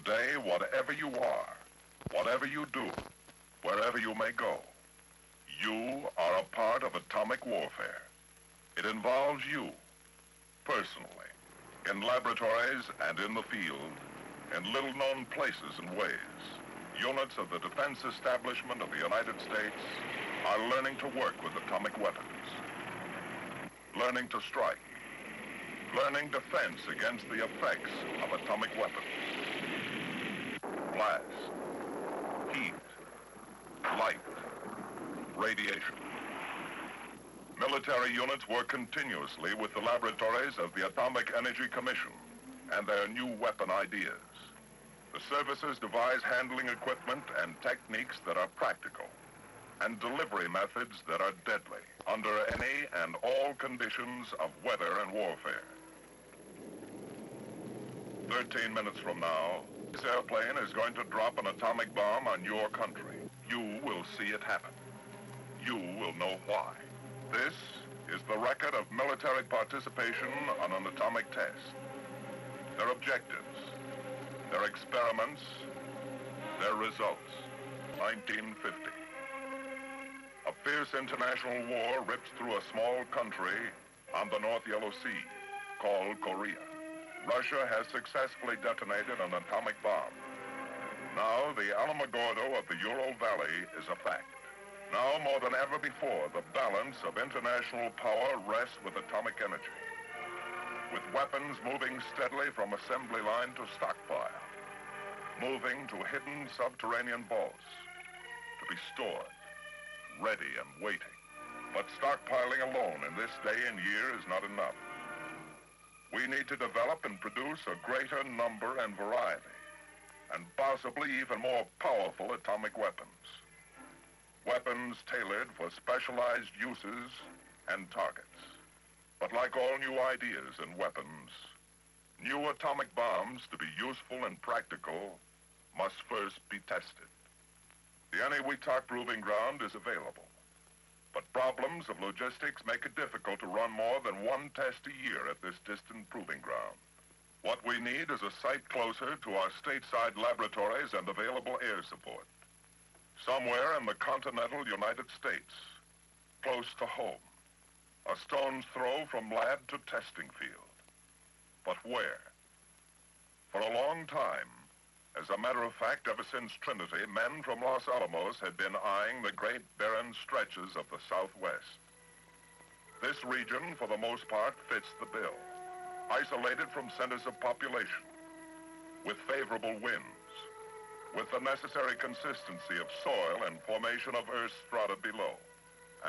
Today, whatever you are, whatever you do, wherever you may go, you are a part of atomic warfare. It involves you, personally, in laboratories and in the field, in little-known places and ways. Units of the defense establishment of the United States are learning to work with atomic weapons, learning to strike, learning defense against the effects of atomic weapons. Blast, heat, light, radiation. Military units work continuously with the laboratories of the Atomic Energy Commission and their new weapon ideas. The services devise handling equipment and techniques that are practical, and delivery methods that are deadly under any and all conditions of weather and warfare. 13 minutes from now, this airplane is going to drop an atomic bomb on your country. You will see it happen. You will know why. This is the record of military participation on an atomic test. Their objectives, their experiments, their results. 1950. A fierce international war rips through a small country on the North Yellow Sea called Korea. Russia has successfully detonated an atomic bomb. Now the Alamogordo of the Ural Valley is a fact. Now more than ever before, the balance of international power rests with atomic energy, with weapons moving steadily from assembly line to stockpile, moving to hidden subterranean vaults to be stored, ready and waiting. But stockpiling alone in this day and year is not enough. We need to develop and produce a greater number and variety, and possibly even more powerful atomic weapons. Weapons tailored for specialized uses and targets. But like all new ideas and weapons, new atomic bombs, to be useful and practical, must first be tested. The Eniwetok Proving Ground is available, but problems of logistics make it difficult to run more than one test a year at this distant proving ground. What we need is a site closer to our stateside laboratories and available air support. Somewhere in the continental United States, close to home, a stone's throw from lab to testing field. But where? For a long time, as a matter of fact, ever since Trinity, men from Los Alamos had been eyeing the great barren stretches of the Southwest. This region, for the most part, fits the bill. Isolated from centers of population, with favorable winds, with the necessary consistency of soil and formation of earth strata below.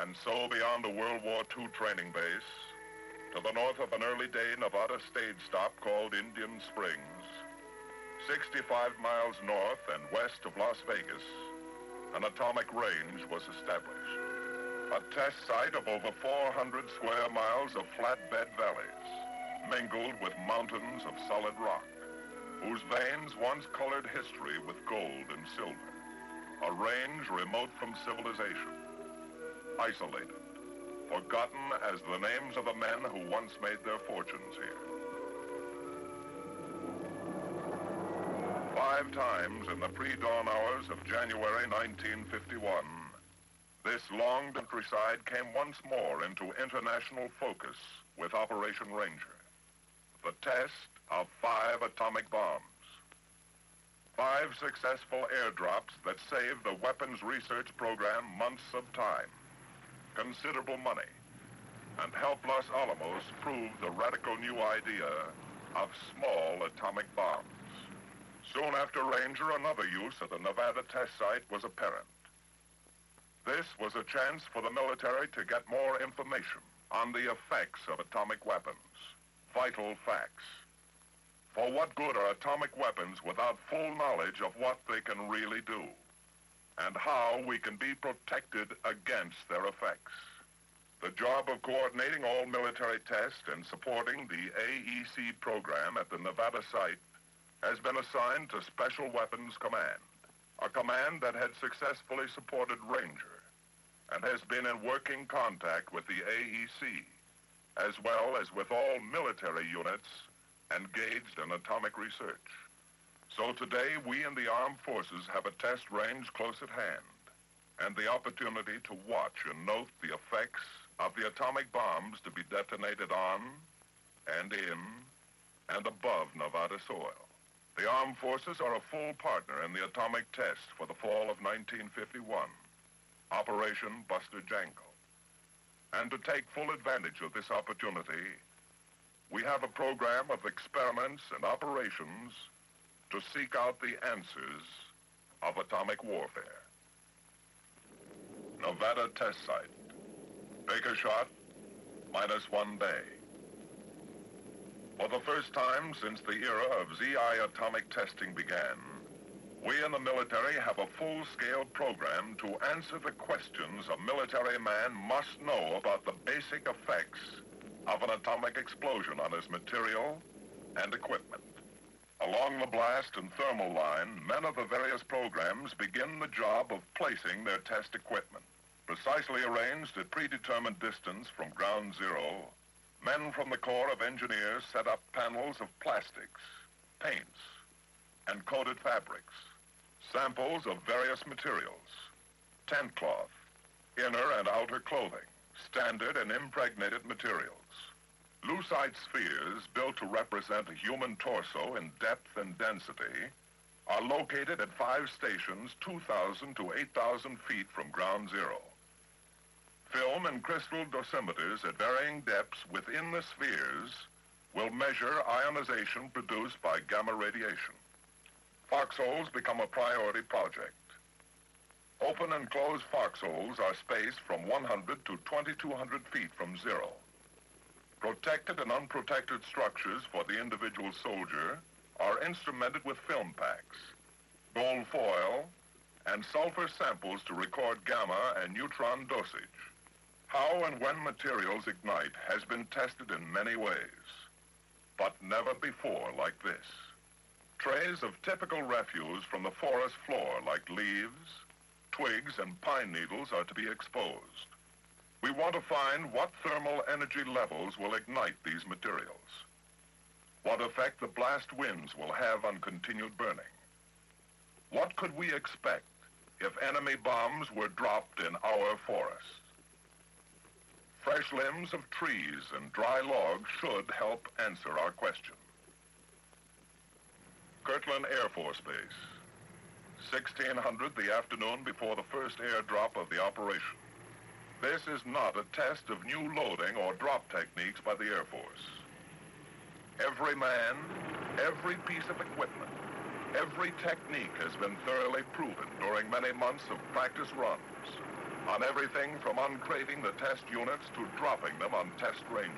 And so beyond the World War II training base, to the north of an early day Nevada stage stop called Indian Springs, 65 miles north and west of Las Vegas, an atomic range was established. A test site of over 400 square miles of flatbed valleys, mingled with mountains of solid rock, whose veins once colored history with gold and silver. A range remote from civilization, isolated, forgotten as the names of the men who once made their fortunes here. 5 times in the pre-dawn hours of January 1951, this long countryside came once more into international focus with Operation Ranger. The test of 5 atomic bombs. 5 successful airdrops that saved the weapons research program months of time, considerable money, and helped Los Alamos prove the radical new idea of small atomic bombs. Soon after Ranger, another use at the Nevada test site was apparent. This was a chance for the military to get more information on the effects of atomic weapons, vital facts. For what good are atomic weapons without full knowledge of what they can really do, and how we can be protected against their effects? The job of coordinating all military tests and supporting the AEC program at the Nevada site has been assigned to Special Weapons Command, a command that had successfully supported Ranger and has been in working contact with the AEC, as well as with all military units engaged in atomic research. So today, we in the armed forces have a test range close at hand, and the opportunity to watch and note the effects of the atomic bombs to be detonated on and in and above Nevada soil. The armed forces are a full partner in the atomic test for the fall of 1951, Operation Buster Jangle. And to take full advantage of this opportunity, we have a program of experiments and operations to seek out the answers of atomic warfare. Nevada test site. Baker shot, -1 day. For the first time since the era of ZI atomic testing began, we in the military have a full-scale program to answer the questions a military man must know about the basic effects of an atomic explosion on his material and equipment. Along the blast and thermal line, men of the various programs begin the job of placing their test equipment. Precisely arranged at predetermined distance from ground zero, men from the Corps of Engineers set up panels of plastics, paints, and coated fabrics, samples of various materials, tent cloth, inner and outer clothing, standard and impregnated materials. Lucite spheres built to represent a human torso in depth and density are located at 5 stations 2,000 to 8,000 feet from ground zero. Film and crystal dosimeters at varying depths within the spheres will measure ionization produced by gamma radiation. Foxholes become a priority project. Open and closed foxholes are spaced from 100 to 2,200 feet from zero. Protected and unprotected structures for the individual soldier are instrumented with film packs, gold foil, and sulfur samples to record gamma and neutron dosage. How and when materials ignite has been tested in many ways, but never before like this. Trays of typical refuse from the forest floor like leaves, twigs, and pine needles are to be exposed. We want to find what thermal energy levels will ignite these materials, what effect the blast winds will have on continued burning. What could we expect if enemy bombs were dropped in our forests? Fresh limbs of trees and dry logs should help answer our question. Kirtland Air Force Base, 1600 the afternoon before the first airdrop of the operation. This is not a test of new loading or drop techniques by the Air Force. Every man, every piece of equipment, every technique has been thoroughly proven during many months of practice runs on everything from uncrating the test units to dropping them on test ranges.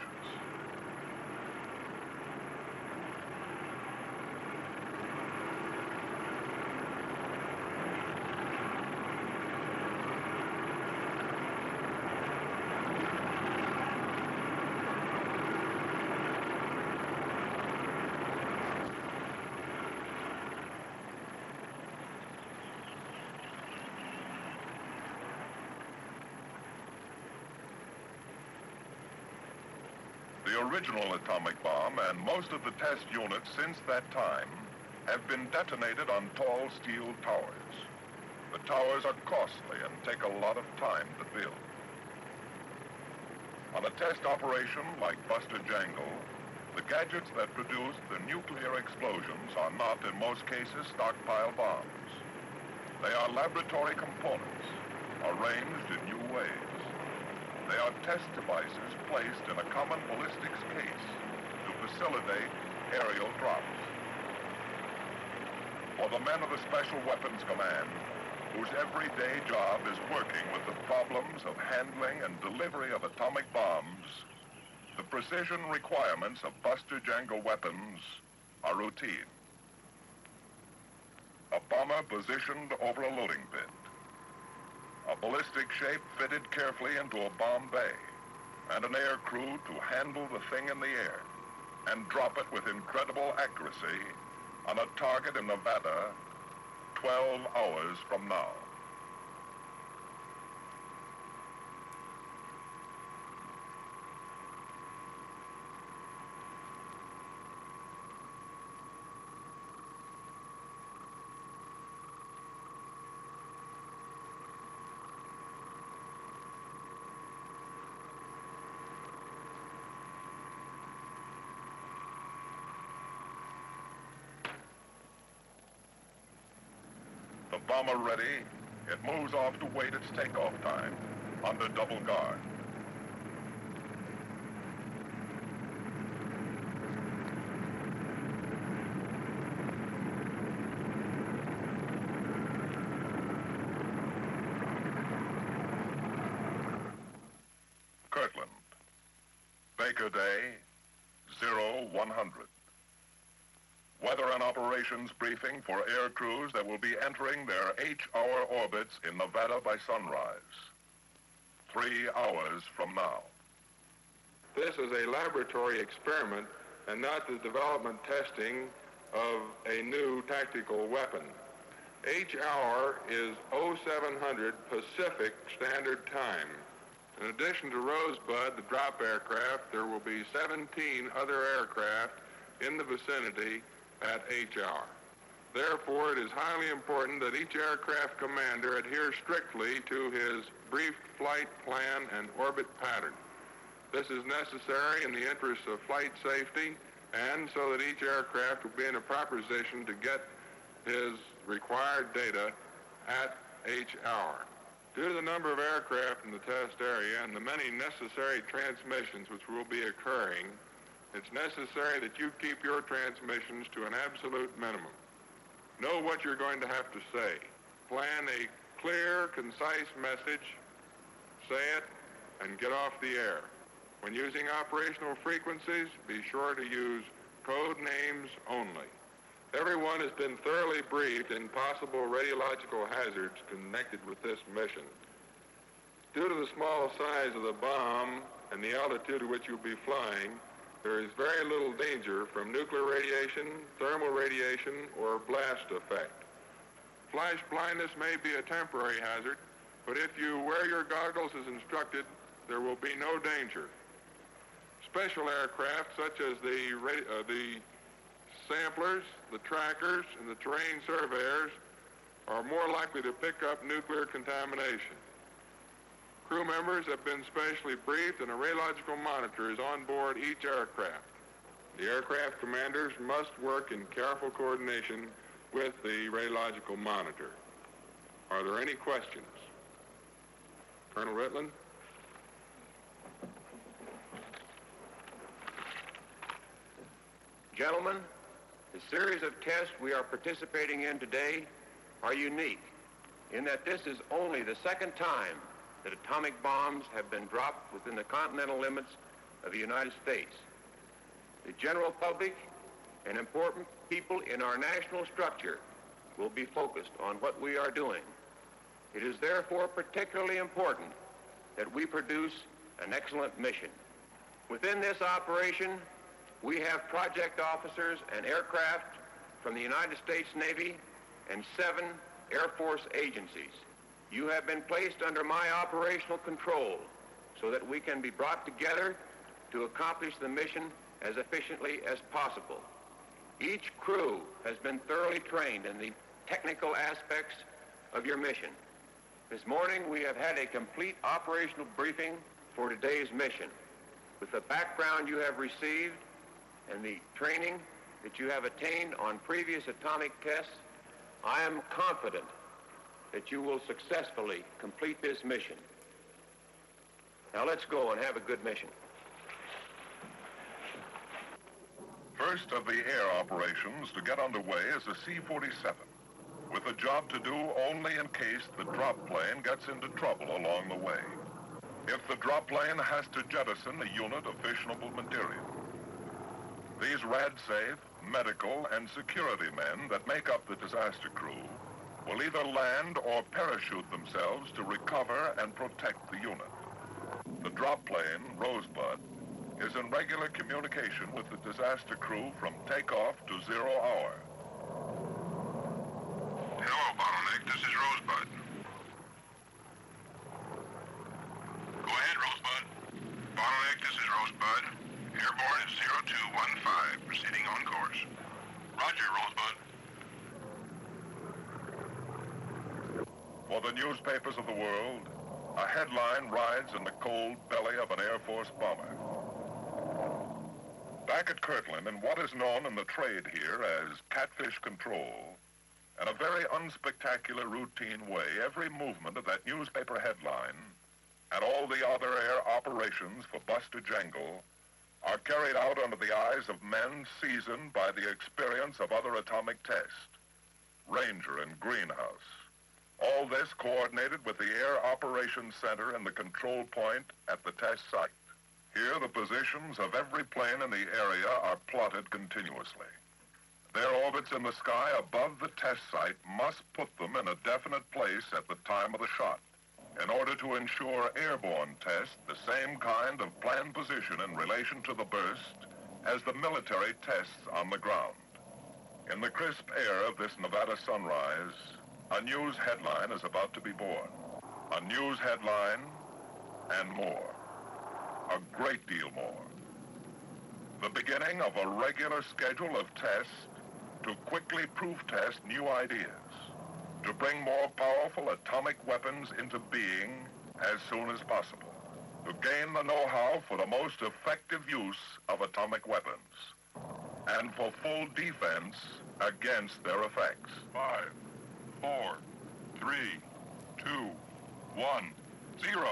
The original atomic bomb and most of the test units since that time have been detonated on tall steel towers. The towers are costly and take a lot of time to build. On a test operation like Buster Jangle, the gadgets that produce the nuclear explosions are not, in most cases, stockpile bombs. They are laboratory components, arranged in new ways. They are test devices placed in a common ballistics case to facilitate aerial drops. For the men of the Special Weapons Command, whose everyday job is working with the problems of handling and delivery of atomic bombs, the precision requirements of Buster Jangle weapons are routine. A bomber positioned over a loading pit. A ballistic shape fitted carefully into a bomb bay, and an air crew to handle the thing in the air and drop it with incredible accuracy on a target in Nevada 12 hours from now. bomber ready, it moves off to wait its takeoff time under double guard. Kirtland, Baker Day, 0100. Weather and operations briefing for air crews that will be entering their H-hour orbits in Nevada by sunrise. 3 hours from now. This is a laboratory experiment and not the development testing of a new tactical weapon. H-hour is 0700 Pacific Standard Time. In addition to Rosebud, the drop aircraft, there will be 17 other aircraft in the vicinity at H-hour. Therefore, it is highly important that each aircraft commander adhere strictly to his briefed flight plan and orbit pattern. This is necessary in the interest of flight safety and so that each aircraft will be in a proper position to get his required data at H-hour. Due to the number of aircraft in the test area and the many necessary transmissions which will be occurring, it's necessary that you keep your transmissions to an absolute minimum. Know what you're going to have to say. Plan a clear, concise message, say it, and get off the air. When using operational frequencies, be sure to use code names only. Everyone has been thoroughly briefed in possible radiological hazards connected with this mission. Due to the small size of the bomb and the altitude at which you'll be flying, there is very little danger from nuclear radiation, thermal radiation, or blast effect. Flash blindness may be a temporary hazard, but if you wear your goggles as instructed, there will be no danger. Special aircraft such as the samplers, the trackers, and the terrain surveyors are more likely to pick up nuclear contamination. Crew members have been specially briefed and a radiological monitor is on board each aircraft. The aircraft commanders must work in careful coordination with the radiological monitor. Are there any questions? Colonel Ritland? Gentlemen, the series of tests we are participating in today are unique in that this is only the second time that atomic bombs have been dropped within the continental limits of the United States. The general public and important people in our national structure will be focused on what we are doing. It is therefore particularly important that we produce an excellent mission. Within this operation, we have project officers and aircraft from the United States Navy and 7 Air Force agencies. You have been placed under my operational control so that we can be brought together to accomplish the mission as efficiently as possible. Each crew has been thoroughly trained in the technical aspects of your mission. This morning we have had a complete operational briefing for today's mission. With the background you have received and the training that you have attained on previous atomic tests, I am confident that you will successfully complete this mission. Now let's go and have a good mission. First of the air operations to get underway is the C-47, with a job to do only in case the drop plane gets into trouble along the way. If the drop plane has to jettison a unit of fissionable material. These rad-safe, medical, and security men that make up the disaster crew will either land or parachute themselves to recover and protect the unit. The drop plane, Rosebud, is in regular communication with the disaster crew from takeoff to 0 hour. Hello, Bottleneck. This is Rosebud. Go ahead, Rosebud. Bottleneck, this is Rosebud. Airborne is 0215, proceeding on course. Roger, Rosebud. For the newspapers of the world, a headline rides in the cold belly of an Air Force bomber. Back at Kirtland, in what is known in the trade here as catfish control, In a very unspectacular routine way, every movement of that newspaper headline and all the other air operations for Buster Jangle are carried out under the eyes of men seasoned by the experience of other atomic tests, Ranger and Greenhouse. All this coordinated with the Air Operations Center and the control point at the test site. Here, the positions of every plane in the area are plotted continuously. Their orbits in the sky above the test site must put them in a definite place at the time of the shot, in order to ensure airborne tests the same kind of planned position in relation to the burst as the military tests on the ground. In the crisp air of this Nevada sunrise, a news headline is about to be born. A news headline and more. A great deal more. The beginning of a regular schedule of tests to quickly proof test new ideas, to bring more powerful atomic weapons into being as soon as possible, to gain the know-how for the most effective use of atomic weapons, and for full defense against their effects. 5, 4, 3, 2, 1, 0.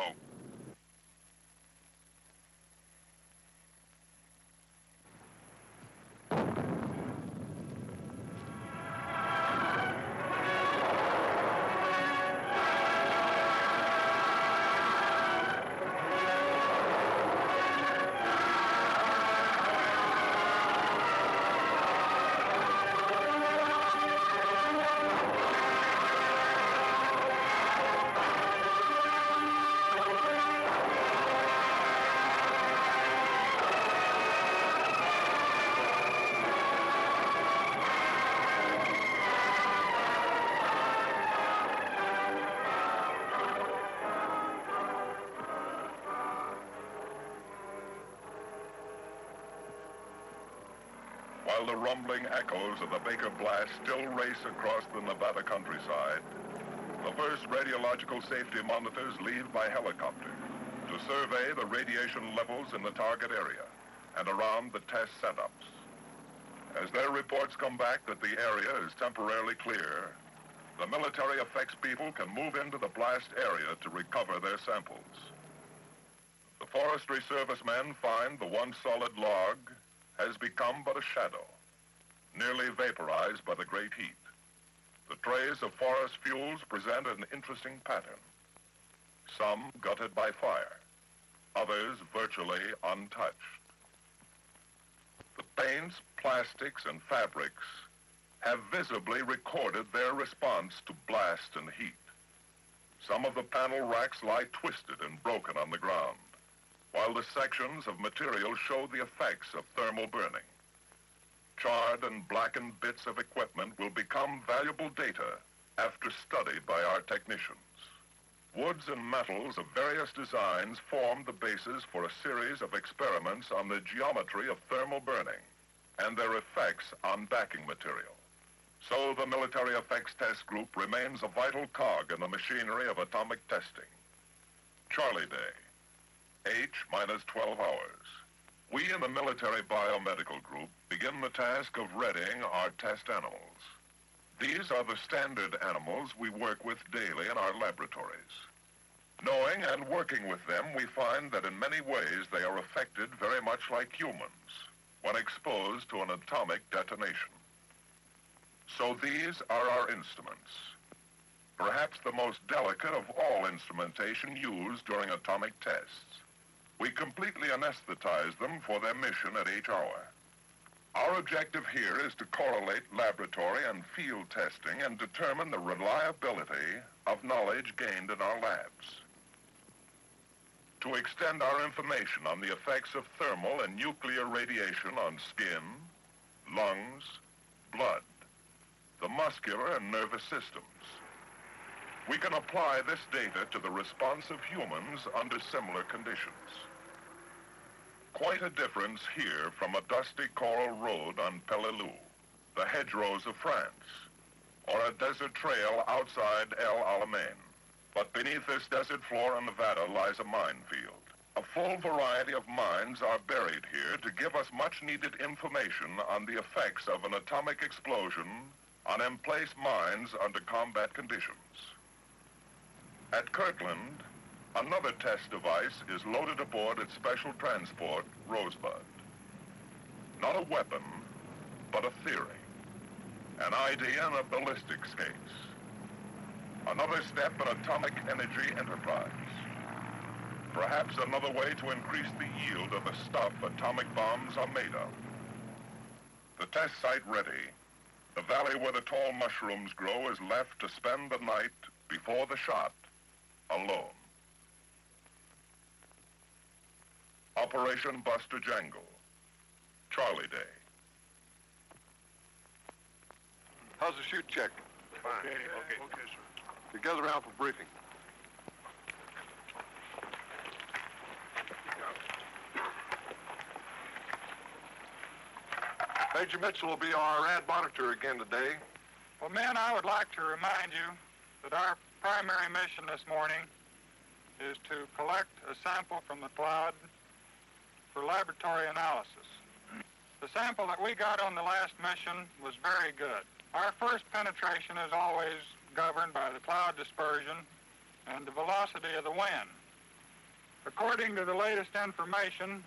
While the rumbling echoes of the Baker blast still race across the Nevada countryside, the first radiological safety monitors leave by helicopter to survey the radiation levels in the target area and around the test setups. As their reports come back that the area is temporarily clear, the military effects people can move into the blast area to recover their samples. The Forestry Service men find the once solid log has become but a shadow, nearly vaporized by the great heat. The trays of forest fuels present an interesting pattern. Some gutted by fire, others virtually untouched. The paints, plastics, and fabrics have visibly recorded their response to blast and heat. Some of the panel racks lie twisted and broken on the ground, while the sections of material show the effects of thermal burning. Charred and blackened bits of equipment will become valuable data after study by our technicians. Woods and metals of various designs form the basis for a series of experiments on the geometry of thermal burning and their effects on backing material. So the Military Effects Test Group remains a vital cog in the machinery of atomic testing. Charlie Day, H minus 12 hours. We in the Military Biomedical Group begin the task of readying our test animals. These are the standard animals we work with daily in our laboratories. Knowing and working with them, we find that in many ways they are affected very much like humans when exposed to an atomic detonation. So these are our instruments, perhaps the most delicate of all instrumentation used during atomic tests. We completely anesthetize them for their mission at each hour. Our objective here is to correlate laboratory and field testing and determine the reliability of knowledge gained in our labs. To extend our information on the effects of thermal and nuclear radiation on skin, lungs, blood, the muscular and nervous systems. We can apply this data to the response of humans under similar conditions. Quite a difference here from a dusty coral road on Peleliu, the hedgerows of France, or a desert trail outside El Alamein. But beneath this desert floor in Nevada lies a minefield. A full variety of mines are buried here to give us much needed information on the effects of an atomic explosion on emplaced mines under combat conditions. At Kirtland, another test device is loaded aboard its special transport, Rosebud. Not a weapon, but a theory. An idea in a ballistics case. Another step in atomic energy enterprise. Perhaps another way to increase the yield of the stuff atomic bombs are made of. The test site ready, the valley where the tall mushrooms grow is left to spend the night before the shot, alone. Operation Buster Jangle, Charlie Day. How's the shoot check? Fine. Okay, sir. You gather around for briefing. Major Mitchell will be our ad monitor again today. Well, men, I would like to remind you that our primary mission this morning is to collect a sample from the cloud for laboratory analysis. The sample that we got on the last mission was very good. Our first penetration is always governed by the cloud dispersion and the velocity of the wind. According to the latest information,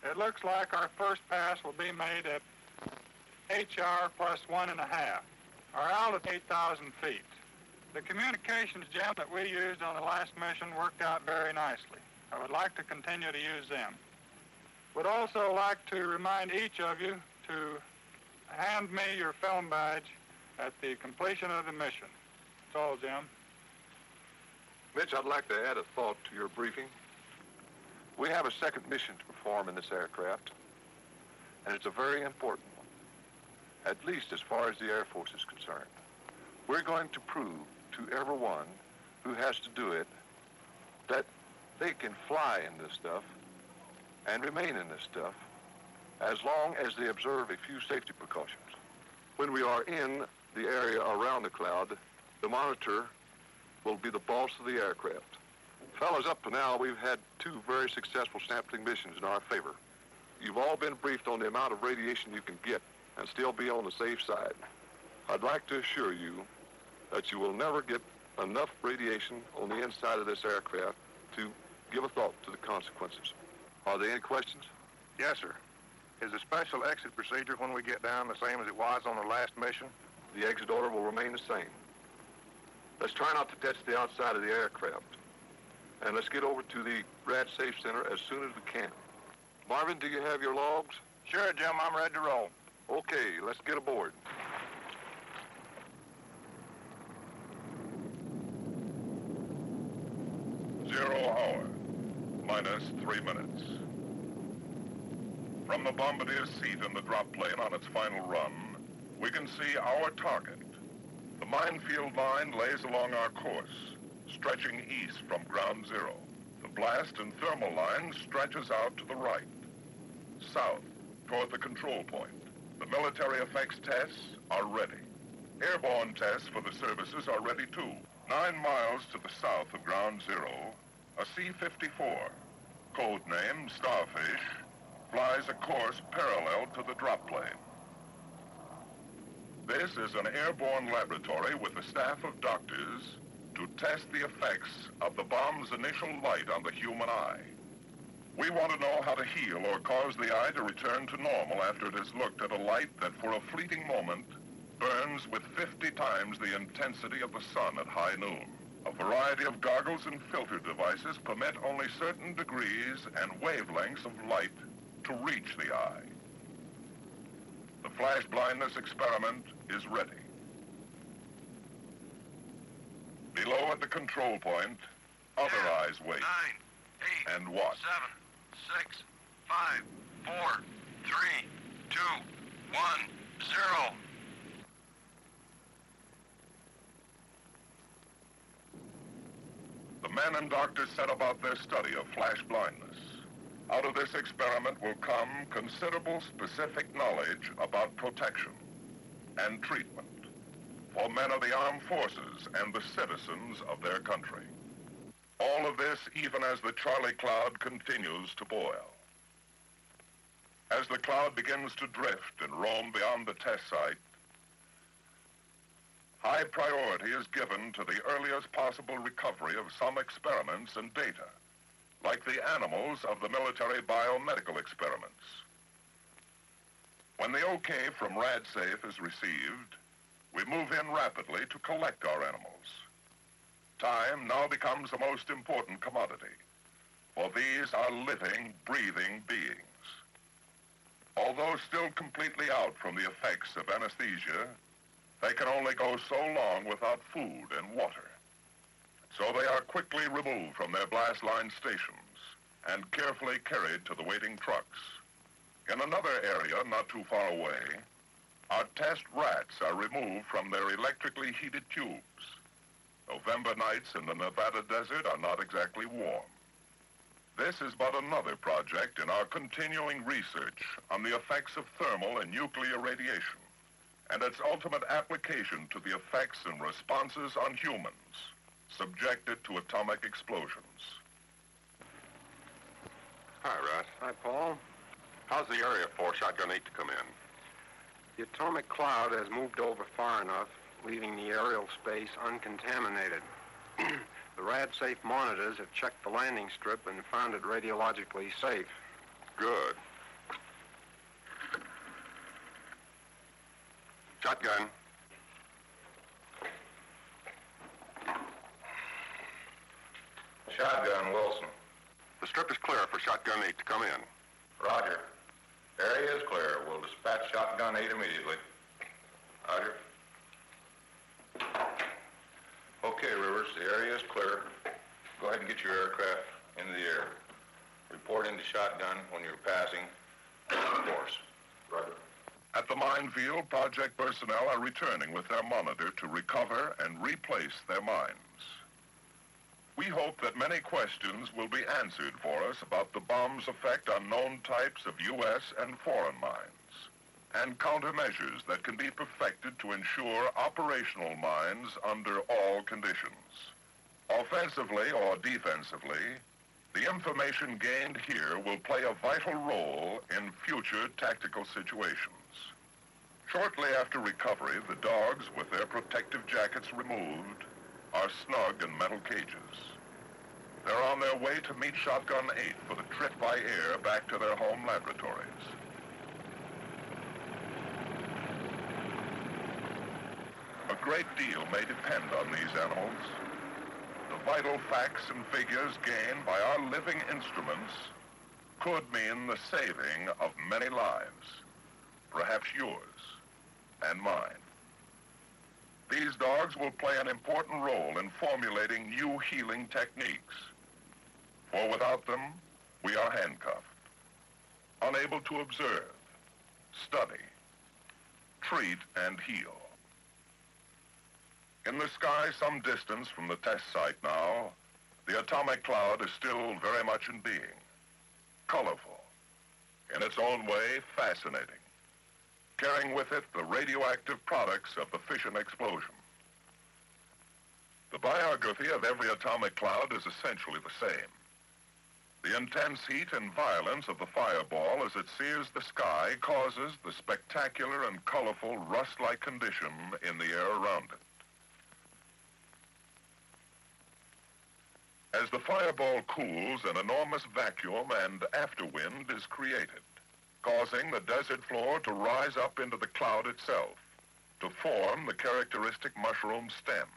it looks like our first pass will be made at HR plus 1.5. Our altitude 8,000 feet. The communications gem that we used on the last mission worked out very nicely. I would like to continue to use them. Would also like to remind each of you to hand me your film badge at the completion of the mission. That's all, Jim. Mitch, I'd like to add a thought to your briefing. We have a second mission to perform in this aircraft, and it's a very important one, at least as far as the Air Force is concerned. We're going to prove to everyone who has to do it that they can fly in this stuff and remain in this stuff as long as they observe a few safety precautions. When we are in the area around the cloud, the monitor will be the boss of the aircraft. Fellas, up to now, we've had 2 very successful sampling missions in our favor. You've all been briefed on the amount of radiation you can get and still be on the safe side. I'd like to assure you that you will never get enough radiation on the inside of this aircraft to give a thought to the consequences. Are there any questions? Yes, sir. Is the special exit procedure when we get down the same as it was on the last mission? The exit order will remain the same. Let's try not to touch the outside of the aircraft. And let's get over to the Rad Safe Center as soon as we can. Marvin, do you have your logs? Sure, Jim. I'm ready to roll. Okay, let's get aboard. Zero hour, minus 3 minutes. From the bombardier's seat in the drop plane on its final run, we can see our target. The minefield line lays along our course, stretching east from ground zero. The blast and thermal line stretches out to the right, south, toward the control point. The military effects tests are ready. Airborne tests for the services are ready too. 9 miles to the south of ground zero, a C-54, codename Starfish, flies a course parallel to the drop plane. This is an airborne laboratory with a staff of doctors to test the effects of the bomb's initial light on the human eye. We want to know how to heal or cause the eye to return to normal after it has looked at a light that for a fleeting moment burns with 50 times the intensity of the sun at high noon. A variety of goggles and filter devices permit only certain degrees and wavelengths of light to reach the eye. The flash blindness experiment is ready. Below at the control point, other 10, eyes wait 9, 8, and watch. 7, 6, 5, 4, 3, 2, 1, 0. The men and doctors set about their study of flash blindness. Out of this experiment will come considerable specific knowledge about protection and treatment for men of the armed forces and the citizens of their country. All of this even as the Charlie cloud continues to boil. As the cloud begins to drift and roam beyond the test site, High priority is given to the earliest possible recovery of some experiments and data, like the animals of the military biomedical experiments. When the okay from RadSafe is received, we move in rapidly to collect our animals. Time now becomes the most important commodity, for these are living, breathing beings. Although still completely out from the effects of anesthesia, they can only go so long without food and water. So they are quickly removed from their blast line stations and carefully carried to the waiting trucks. In another area not too far away, our test rats are removed from their electrically heated tubes. November nights in the Nevada desert are not exactly warm. This is but another project in our continuing research on the effects of thermal and nuclear radiation and its ultimate application to the effects and responses on humans subjected to atomic explosions. Hi, Russ. Hi, Paul. How's the area for Shotgun 8 to come in? The atomic cloud has moved over far enough, leaving the aerial space uncontaminated. The RadSafe monitors have checked the landing strip and found it radiologically safe. Good. Shotgun. Shotgun, Wilson. The strip is clear for Shotgun 8 to come in. Roger. Area is clear. We'll dispatch Shotgun 8 immediately. Roger. Okay, Rivers, the area is clear. Go ahead and get your aircraft into the air. Report into Shotgun when you're passing the course. Roger. At the minefield, project personnel are returning with their monitor to recover and replace their mines. We hope that many questions will be answered for us about the bomb's effect on known types of U.S. and foreign mines, and countermeasures that can be perfected to ensure operational mines under all conditions. Offensively or defensively, the information gained here will play a vital role in future tactical situations. Shortly after recovery, the dogs, with their protective jackets removed, are snug in metal cages. They're on their way to meet Shotgun 8 for the trip by air back to their home laboratories. A great deal may depend on these animals. The vital facts and figures gained by our living instruments could mean the saving of many lives, perhaps yours and mine. These dogs will play an important role in formulating new healing techniques. For without them, we are handcuffed, unable to observe, study, treat, and heal. In the sky some distance from the test site now, the atomic cloud is still very much in being, colorful, in its own way fascinating, carrying with it the radioactive products of the fission explosion. The biography of every atomic cloud is essentially the same. The intense heat and violence of the fireball as it sears the sky causes the spectacular and colorful rust-like condition in the air around it. As the fireball cools, an enormous vacuum and afterwind is created, causing the desert floor to rise up into the cloud itself, to form the characteristic mushroom stem.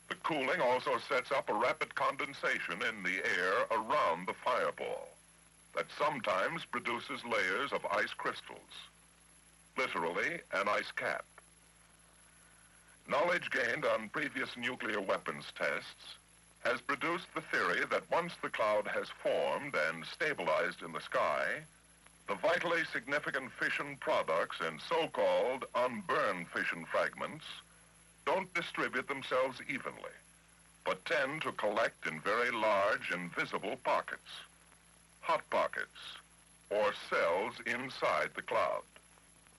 The cooling also sets up a rapid condensation in the air around the fireball that sometimes produces layers of ice crystals, literally an ice cap. Knowledge gained on previous nuclear weapons tests has produced the theory that once the cloud has formed and stabilized in the sky, the vitally significant fission products and so-called unburned fission fragments don't distribute themselves evenly, but tend to collect in very large invisible pockets, hot pockets, or cells inside the cloud.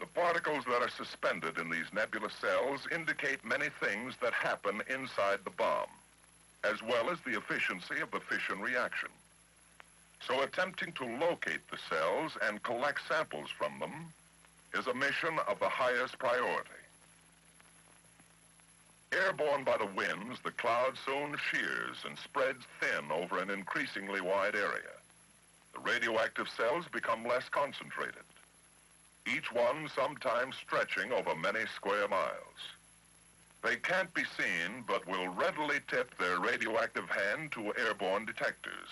The particles that are suspended in these nebulous cells indicate many things that happen inside the bomb, as well as the efficiency of the fission reaction. So attempting to locate the cells and collect samples from them is a mission of the highest priority. Airborne by the winds, the cloud soon shears and spreads thin over an increasingly wide area. The radioactive cells become less concentrated, each one sometimes stretching over many square miles. They can't be seen, but will readily tip their radioactive hand to airborne detectors.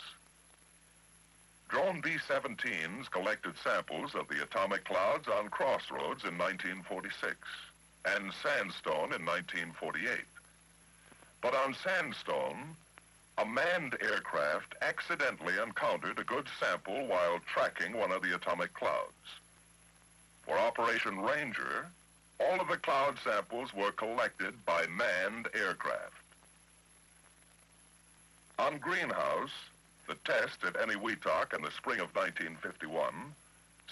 Drone B-17s collected samples of the atomic clouds on Crossroads in 1946 and Sandstone in 1948. But on Sandstone, a manned aircraft accidentally encountered a good sample while tracking one of the atomic clouds. For Operation Ranger, all of the cloud samples were collected by manned aircraft. On Greenhouse, the test at Eniwetok in the spring of 1951,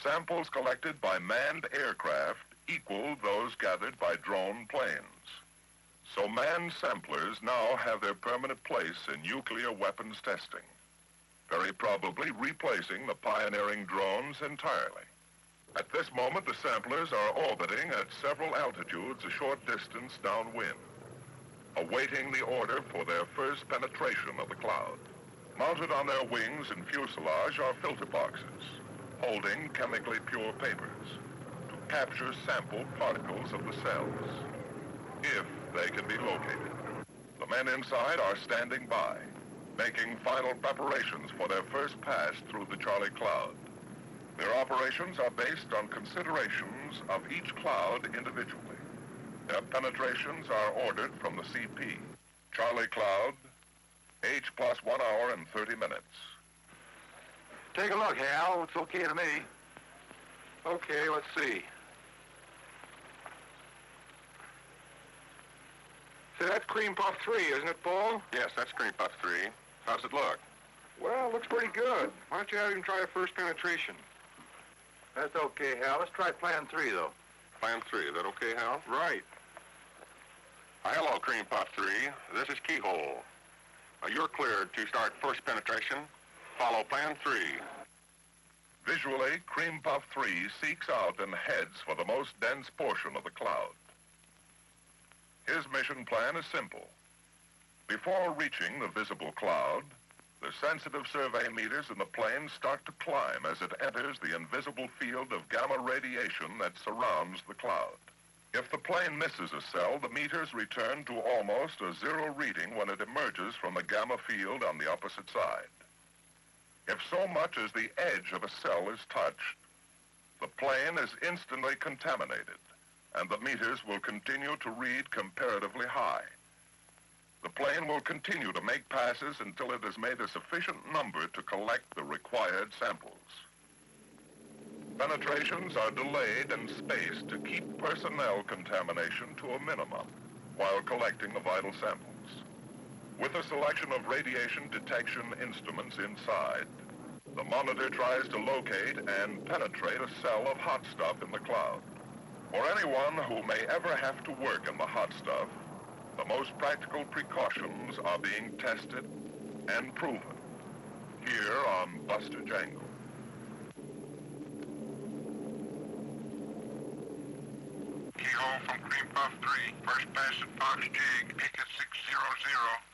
samples collected by manned aircraft equaled those gathered by drone planes. So manned samplers now have their permanent place in nuclear weapons testing, very probably replacing the pioneering drones entirely. At this moment, the samplers are orbiting at several altitudes a short distance downwind, awaiting the order for their first penetration of the cloud. Mounted on their wings and fuselage are filter boxes, holding chemically pure papers to capture sample particles of the cells, if they can be located. The men inside are standing by, making final preparations for their first pass through the Charlie Cloud. Their operations are based on considerations of each cloud individually. Their penetrations are ordered from the CP. Charlie Cloud, H plus 1 hour and 30 minutes. Take a look, Hal. It's okay to me. Okay, let's see. Say, that's Cream Puff 3, isn't it, Paul? Yes, that's Cream Puff 3. How's it look? Well, it looks pretty good. Why don't you have him try a first penetration? That's okay, Hal. Let's try Plan 3, though. Plan 3, is that okay, Hal? Right. Hello, Cream Puff 3. This is Keyhole. You're cleared to start first penetration. Follow Plan 3. Visually, Cream Puff 3 seeks out and heads for the most dense portion of the cloud. His mission plan is simple. Before reaching the visible cloud, the sensitive survey meters in the plane start to climb as it enters the invisible field of gamma radiation that surrounds the cloud. If the plane misses a cell, the meters return to almost a zero reading when it emerges from the gamma field on the opposite side. If so much as the edge of a cell is touched, the plane is instantly contaminated, and the meters will continue to read comparatively high. The plane will continue to make passes until it has made a sufficient number to collect the required samples. Penetrations are delayed and spaced to keep personnel contamination to a minimum while collecting the vital samples. With a selection of radiation detection instruments inside, the monitor tries to locate and penetrate a cell of hot stuff in the cloud. For anyone who may ever have to work in the hot stuff, the most practical precautions are being tested and proven here on Buster Jangle. Keyhole from Cream Puff 3. First pass at Fox Jig, ticket 600.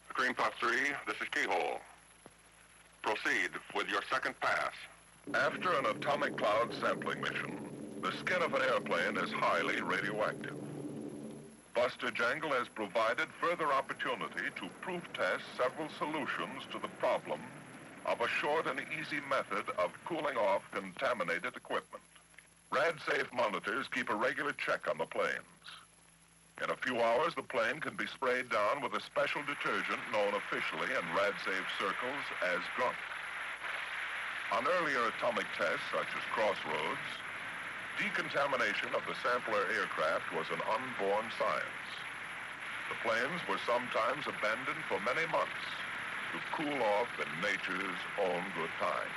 Cream Puff 3, this is Keyhole. Proceed with your second pass. After an atomic cloud sampling mission, the skin of an airplane is highly radioactive. Buster Jangle has provided further opportunity to proof test several solutions to the problem of a short and easy method of cooling off contaminated equipment. RadSafe monitors keep a regular check on the planes. In a few hours, the plane can be sprayed down with a special detergent known officially in RadSafe circles as Drunk. On earlier atomic tests, such as Crossroads, decontamination of the sampler aircraft was an unborn science. The planes were sometimes abandoned for many months to cool off in nature's own good time.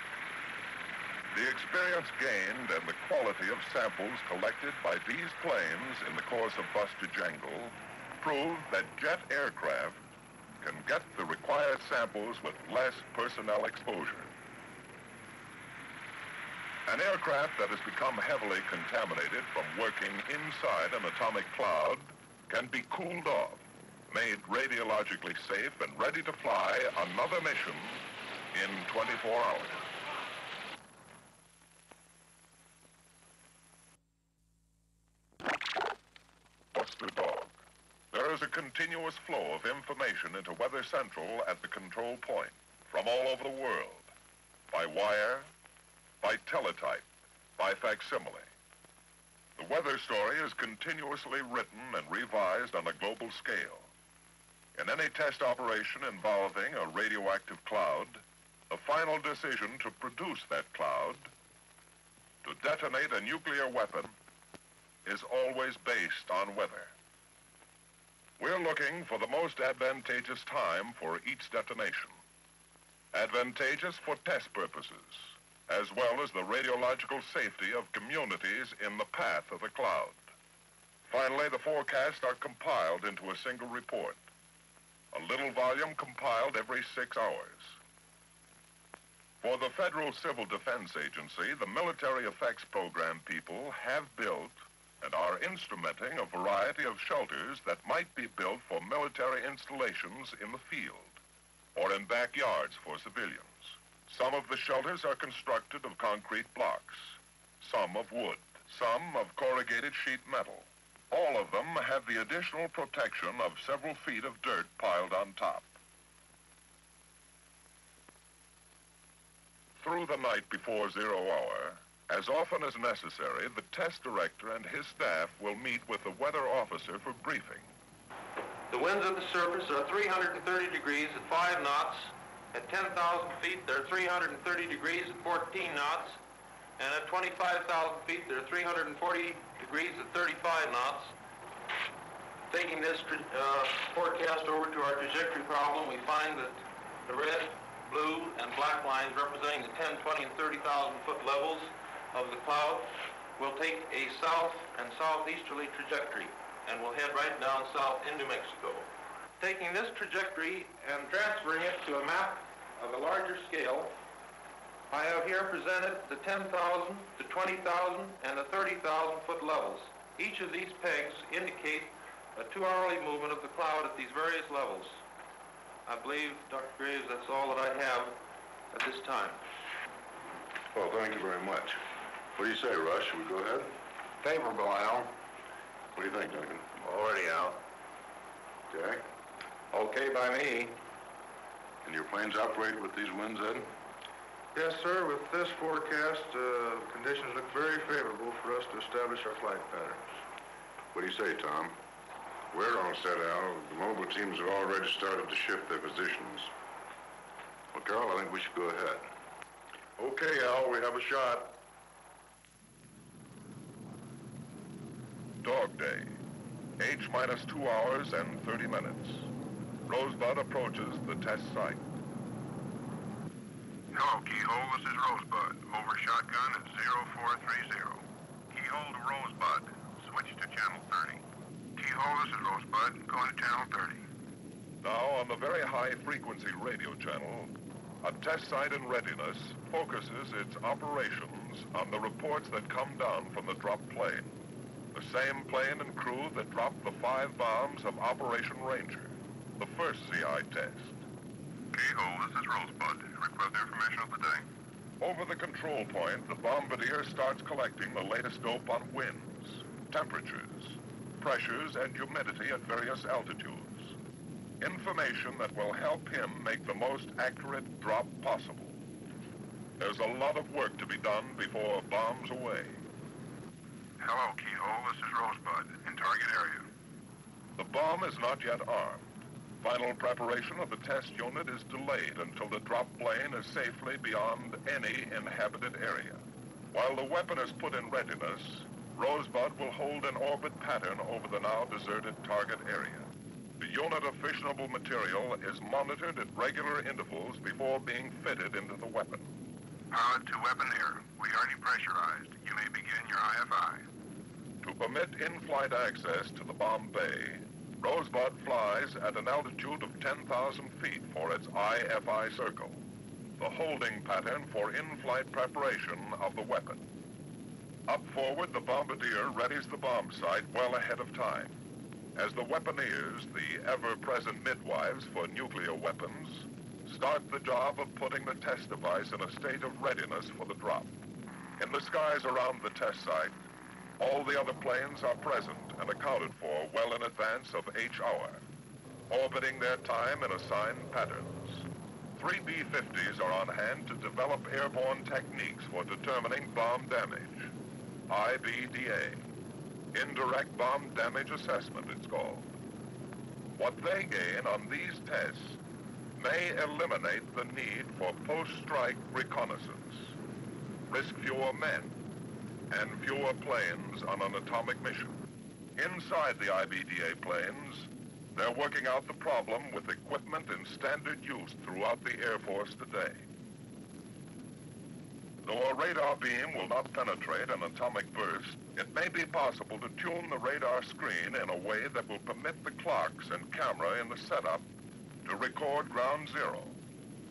The experience gained and the quality of samples collected by these planes in the course of Buster Jangle proved that jet aircraft can get the required samples with less personnel exposure. An aircraft that has become heavily contaminated from working inside an atomic cloud can be cooled off, made radiologically safe and ready to fly another mission in 24 hours. What's the dog? There is a continuous flow of information into Weather Central at the control point from all over the world, by wire, by teletype, by facsimile. The weather story is continuously written and revised on a global scale. In any test operation involving a radioactive cloud, the final decision to produce that cloud, to detonate a nuclear weapon, is always based on weather. We're looking for the most advantageous time for each detonation. Advantageous for test purposes, as well as the radiological safety of communities in the path of the cloud. Finally, the forecasts are compiled into a single report, a little volume compiled every 6 hours. For the Federal Civil Defense Agency, the Military Effects Program people have built and are instrumenting a variety of shelters that might be built for military installations in the field or in backyards for civilians. Some of the shelters are constructed of concrete blocks, some of wood, some of corrugated sheet metal. All of them have the additional protection of several feet of dirt piled on top. Through the night before 0 hour, as often as necessary, the test director and his staff will meet with the weather officer for briefing. The winds at the surface are 330 degrees at 5 knots. At 10,000 feet, they're 330 degrees at 14 knots. And at 25,000 feet, they're 340 degrees at 35 knots. Taking this forecast over to our trajectory problem, we find that the red, blue, and black lines representing the 10, 20, and 30,000 foot levels of the cloud will take a south and southeasterly trajectory and will head right down south into Mexico. Taking this trajectory and transferring it to a map of a larger scale, I have here presented the 10,000, the 20,000, and the 30,000 foot levels. Each of these pegs indicate a 2-hourly movement of the cloud at these various levels. I believe, Dr. Graves, that's all that I have at this time. Well, thank you very much. What do you say, Rush? Should we go ahead? Favorable, Al. What do you think, Duncan? Already out. Jack? Okay by me. Can your planes operate with these winds, Ed? Yes, sir. With this forecast, conditions look very favorable for us to establish our flight patterns. What do you say, Tom? We're all set, Al. The mobile teams have already started to shift their positions. Well, Carl, I think we should go ahead. Okay, Al, we have a shot. Dog Day. H minus 2 hours and 30 minutes. Rosebud approaches the test site. Hello, Keyhole. This is Rosebud. Over shotgun at 0430. Keyhole to Rosebud. Switch to channel 30. Keyhole, this is Rosebud. Going to channel 30. Now, on the very high-frequency radio channel, a test site in readiness focuses its operations on the reports that come down from the dropped plane. The same plane and crew that dropped the 5 bombs of Operation Ranger, the first CI test. Keyhole, this is Rosebud. Request information of the day. Over the control point, the bombardier starts collecting the latest dope on winds, temperatures, pressures, and humidity at various altitudes. Information that will help him make the most accurate drop possible. There's a lot of work to be done before a bomb's away. Hello, Keyhole. This is Rosebud. In target area. The bomb is not yet armed. Final preparation of the test unit is delayed until the drop plane is safely beyond any inhabited area. While the weapon is put in readiness, Rosebud will hold an orbit pattern over the now deserted target area. The unit of fissionable material is monitored at regular intervals before being fitted into the weapon. Pilot to weapon here. We are depressurized. You may begin your IFI. To permit in-flight access to the bomb bay, Rosebud flies at an altitude of 10,000 feet for its IFI circle, the holding pattern for in-flight preparation of the weapon. Up forward, the bombardier readies the bomb site well ahead of time. as the weaponeers, the ever-present midwives for nuclear weapons, start the job of putting the test device in a state of readiness for the drop. In the skies around the test site, all the other planes are present and accounted for well in advance of H hour, orbiting their time in assigned patterns. 3 B-50s are on hand to develop airborne techniques for determining bomb damage, IBDA. Indirect Bomb Damage Assessment, it's called. What they gain on these tests may eliminate the need for post-strike reconnaissance, risk fewer men, and fewer planes on an atomic mission. Inside the IBDA planes, they're working out the problem with equipment in standard use throughout the Air Force today. Though a radar beam will not penetrate an atomic burst, it may be possible to tune the radar screen in a way that will permit the clocks and camera in the setup to record ground zero,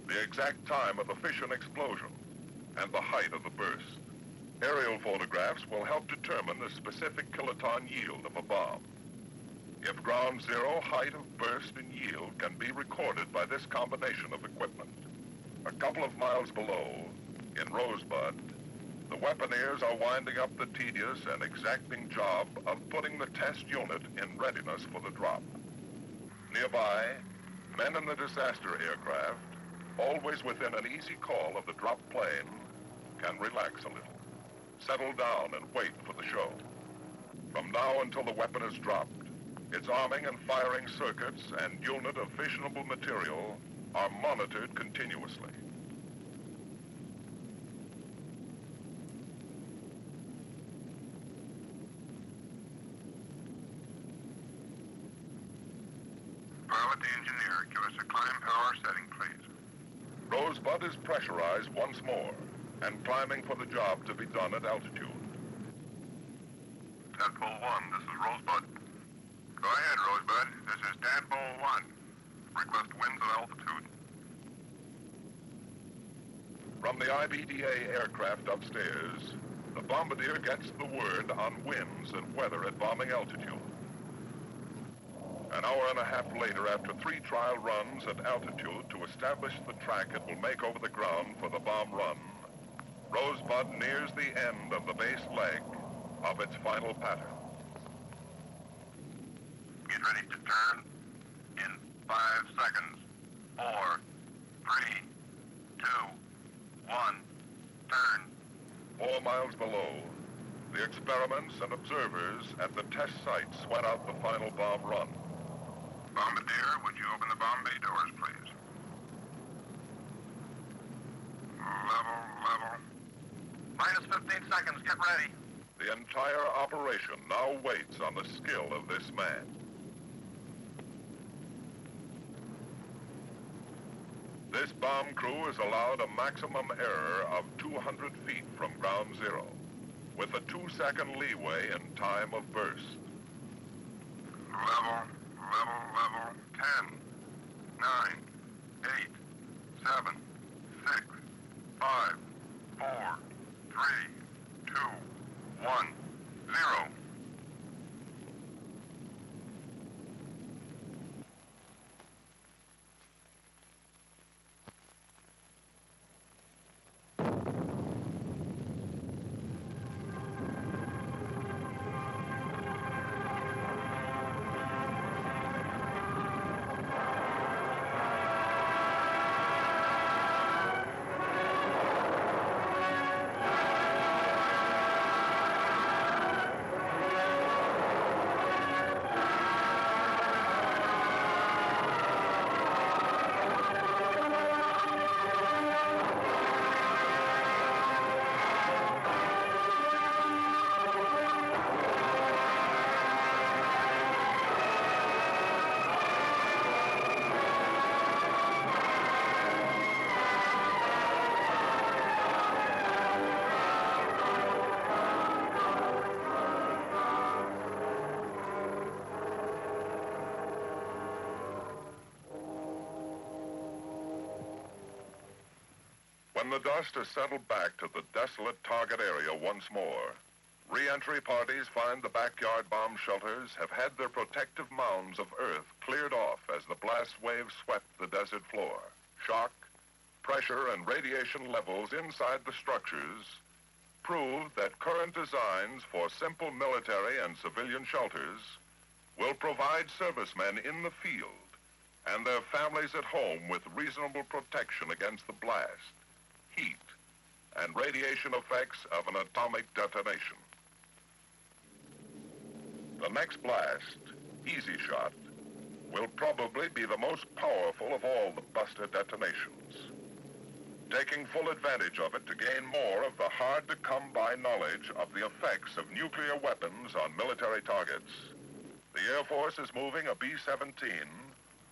the exact time of the fission explosion, and the height of the burst. Aerial photographs will help determine the specific kiloton yield of a bomb. If ground zero, height of burst, and yield can be recorded by this combination of equipment. A couple of miles below, in Rosebud, the weaponeers are winding up the tedious and exacting job of putting the test unit in readiness for the drop. Nearby, men in the disaster aircraft, always within an easy call of the dropped plane, can relax a little, settle down and wait for the show. From now until the weapon is dropped, its arming and firing circuits and unit of fissionable material are monitored continuously. Pilot, the engineer, give us a climb power setting, please. Rosebud is pressurized once more and climbing for the job to be done at altitude. Tadpole 1, this is Rosebud. Go ahead, Rosebud. This is Tadpole 1. Request winds at altitude. From the IBDA aircraft upstairs, the bombardier gets the word on winds and weather at bombing altitude. An hour and a half later, after 3 trial runs at altitude to establish the track it will make over the ground for the bomb run, Rosebud nears the end of the base leg of its final pattern. Get ready to turn in 5 seconds. 4, 3, 2, 1, turn. 4 miles below, the experiments and observers at the test site sweat out the final bomb run. Bombardier, would you open the bomb bay doors, please? Level. Minus 15 seconds, get ready. The entire operation now waits on the skill of this man. This bomb crew is allowed a maximum error of 200 feet from ground zero, with a 2-second leeway in time of burst. Level. 10, 9, 8, 7, 6, 5, 4, 3, 2, 1, 0. When the dust has settled back to the desolate target area once more, Re-entry parties find the backyard bomb shelters have had their protective mounds of earth cleared off as the blast waves swept the desert floor. Shock, pressure, and radiation levels inside the structures prove that current designs for simple military and civilian shelters will provide servicemen in the field and their families at home with reasonable protection against the blast, heat, and radiation effects of an atomic detonation. The next blast, Easy Shot, will probably be the most powerful of all the Buster detonations. Taking full advantage of it to gain more of the hard-to-come-by knowledge of the effects of nuclear weapons on military targets, the Air Force is moving a B-17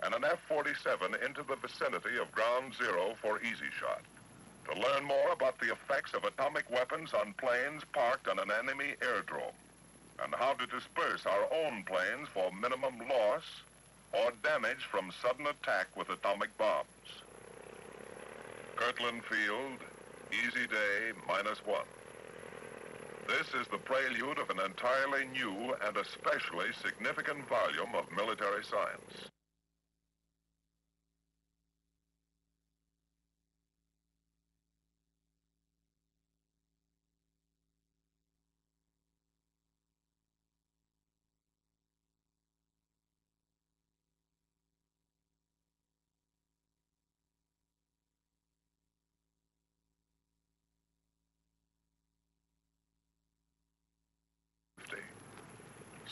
and an F-47 into the vicinity of Ground Zero for Easy Shot to learn more about the effects of atomic weapons on planes parked on an enemy airdrome and how to disperse our own planes for minimum loss or damage from sudden attack with atomic bombs. Kirtland Field, Easy Day -1. This is the prelude of an entirely new and especially significant volume of military science.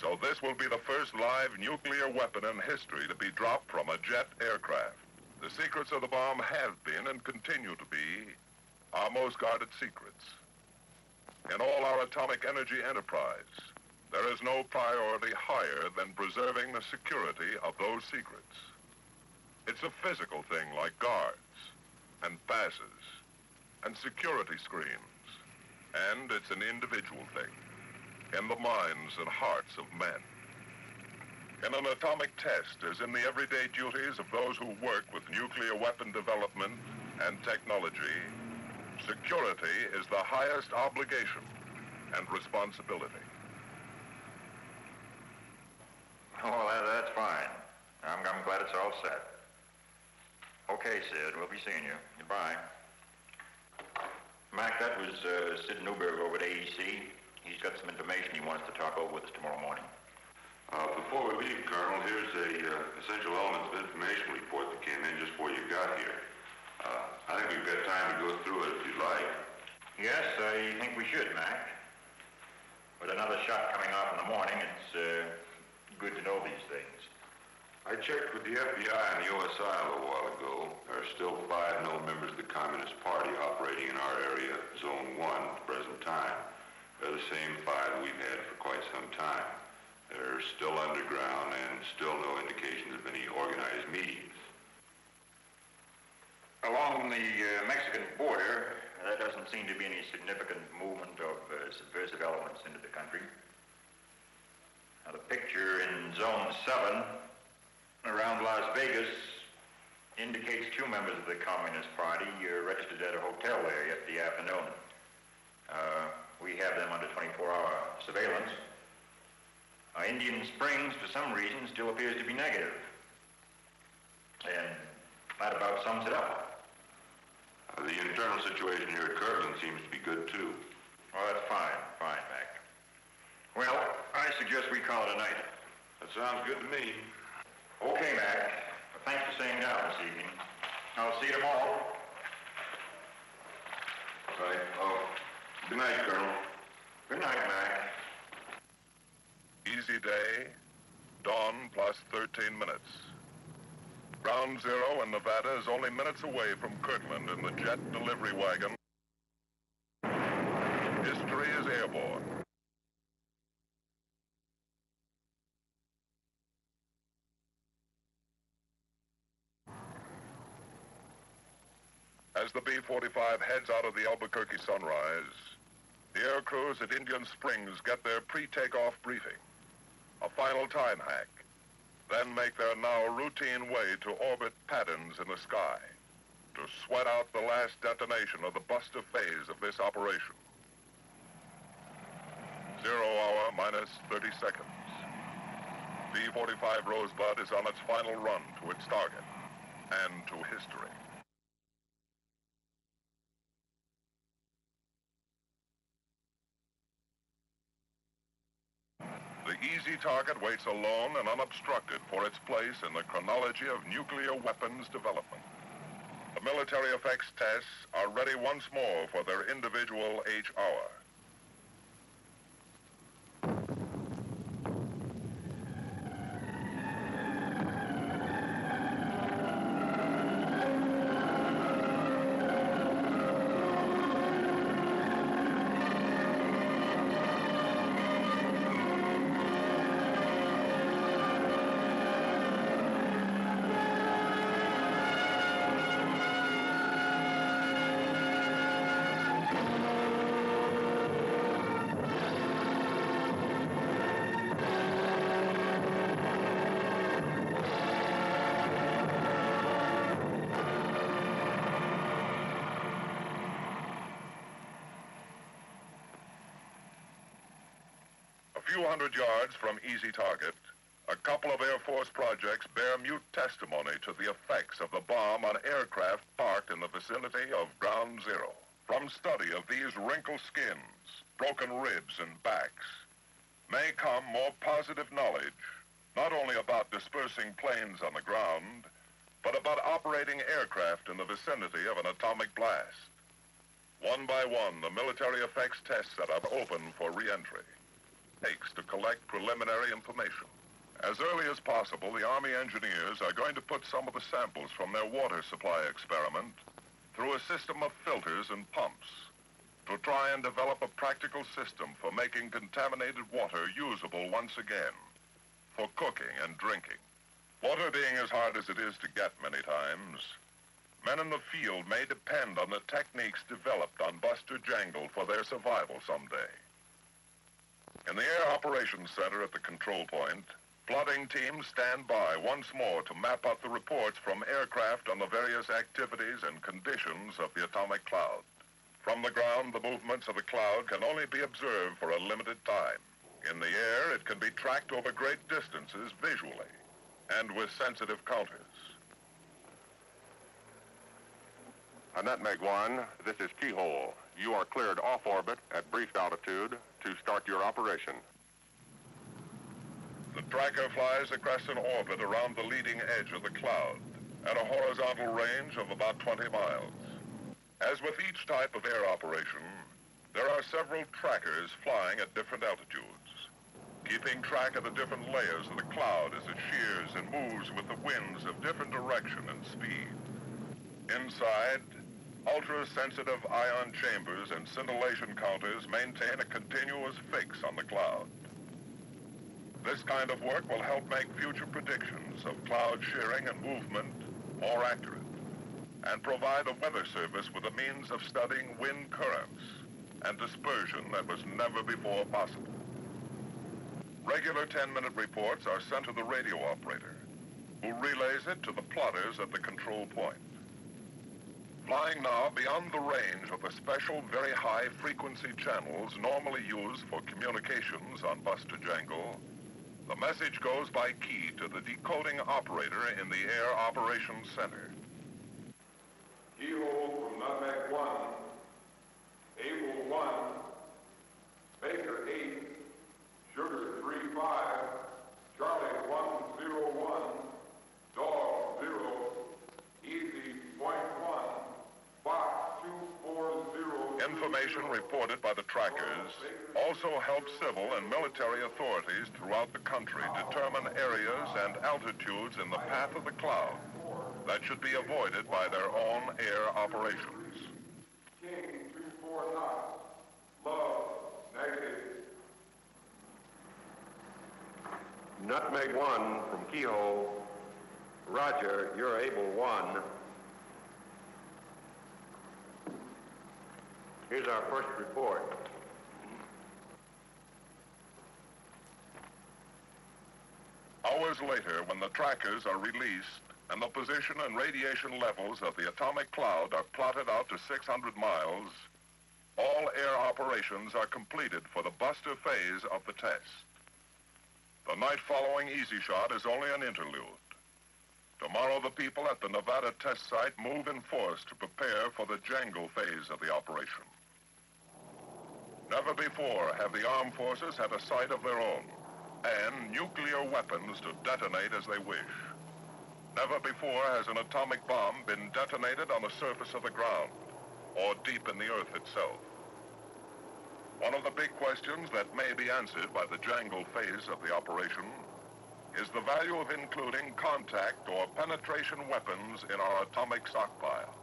So this will be the first live nuclear weapon in history to be dropped from a jet aircraft. The secrets of the bomb have been and continue to be our most guarded secrets. In all our atomic energy enterprise, there is no priority higher than preserving the security of those secrets. It's a physical thing like guards and passes and security screens, and it's an individual thing in the minds and hearts of men. In an atomic test, as in the everyday duties of those who work with nuclear weapon development and technology, security is the highest obligation and responsibility. Oh, that's fine. I'm glad it's all set. Okay, Sid, we'll be seeing you. Goodbye. Mac, that was Sid Newberg over at AEC. He's got some information he wants to talk over with us tomorrow morning. Before we leave, Colonel, here's a essential elements of information report that came in just before you got here. I think we've got time to go through it if you'd like. Yes, I think we should, Mac. With another shot coming off in the morning, it's good to know these things. I checked with the FBI and the OSI a little while ago. There are still 5 known members of the Communist Party operating in our area, Zone 1, at the present time. They're the same 5 we've had for quite some time. They're still underground and still no indications of any organized meetings. Along the Mexican border, there doesn't seem to be any significant movement of subversive elements into the country. Now, the picture in Zone 7 around Las Vegas indicates 2 members of the Communist Party registered at a hotel there yesterday afternoon. We have them under 24-hour surveillance. Indian Springs, for some reason, still appears to be negative. And that about sums it up. The internal situation here at Kirtland seems to be good, too. Well, that's fine, Mac. Well, I suggest we call it a night. That sounds good to me. Okay, Mac. Thanks for staying down this evening. I'll see you tomorrow. Right. Oh, good night, Colonel. Good night, Mac. Easy Day, dawn plus 13 minutes. Ground Zero in Nevada is only minutes away from Kirtland in the jet delivery wagon. History is airborne. As the B-45 heads out of the Albuquerque Sunrise, the air crews at Indian Springs get their pre-takeoff briefing, a final time hack, then make their now routine way to orbit patterns in the sky to sweat out the last detonation of the Buster phase of this operation. 0 hour minus 30 seconds. D-45 Rosebud is on its final run to its target and to history. The easy target waits alone and unobstructed for its place in the chronology of nuclear weapons development. The military effects tests are ready once more for their individual H hour. A few hundred yards from easy target, a couple of Air Force projects bear mute testimony to the effects of the bomb on aircraft parked in the vicinity of Ground Zero. From study of these wrinkled skins, broken ribs, and backs, may come more positive knowledge, not only about dispersing planes on the ground, but about operating aircraft in the vicinity of an atomic blast. One by one, the military effects test setup open for re-entry. Takes to collect preliminary information. As early as possible, the Army engineers are going to put some of the samples from their water supply experiment through a system of filters and pumps to try and develop a practical system for making contaminated water usable once again for cooking and drinking. Water being as hard as it is to get many times, men in the field may depend on the techniques developed on Buster Jangle for their survival someday. In the Air Operations Center at the control point, plotting teams stand by once more to map out the reports from aircraft on the various activities and conditions of the atomic cloud. From the ground, the movements of the cloud can only be observed for a limited time. In the air, it can be tracked over great distances visually and with sensitive counters. Nutmeg 1, this is Keyhole. You are cleared off orbit at brief altitude to start your operation. The tracker flies across an orbit around the leading edge of the cloud at a horizontal range of about 20 miles. As with each type of air operation, there are several trackers flying at different altitudes, keeping track of the different layers of the cloud as it shears and moves with the winds of different direction and speed. Inside, ultra-sensitive ion chambers and scintillation counters maintain a continuous fix on the cloud. This kind of work will help make future predictions of cloud shearing and movement more accurate, and provide the Weather Service with a means of studying wind currents and dispersion that was never before possible. Regular 10-minute reports are sent to the radio operator, who relays it to the plotters at the control point. Flying now beyond the range of the special very high frequency channels normally used for communications on Buster Jangle, the message goes by key to the decoding operator in the Air Operations Center. Keyhole from Nutmeg 1, Able 1, Baker 8, Sugar 35, Charlie 101, Dog 0, Easy .1, Fox 240. Information reported by the trackers also helps civil and military authorities throughout the country determine areas and altitudes in the path of the cloud that should be avoided by their own air operations. King 24 knots, Love negative. Nutmeg 1 from Keyhole. Roger, you're Able 1. Here's our first report. Hours later, when the trackers are released and the position and radiation levels of the atomic cloud are plotted out to 600 miles, all air operations are completed for the buster phase of the test. The night following Easy Shot is only an interlude. Tomorrow, the people at the Nevada test site move in force to prepare for the jangle phase of the operation. Never before have the armed forces had a site of their own and nuclear weapons to detonate as they wish. Never before has an atomic bomb been detonated on the surface of the ground or deep in the earth itself. One of the big questions that may be answered by the jangle phase of the operation is the value of including contact or penetration weapons in our atomic stockpile.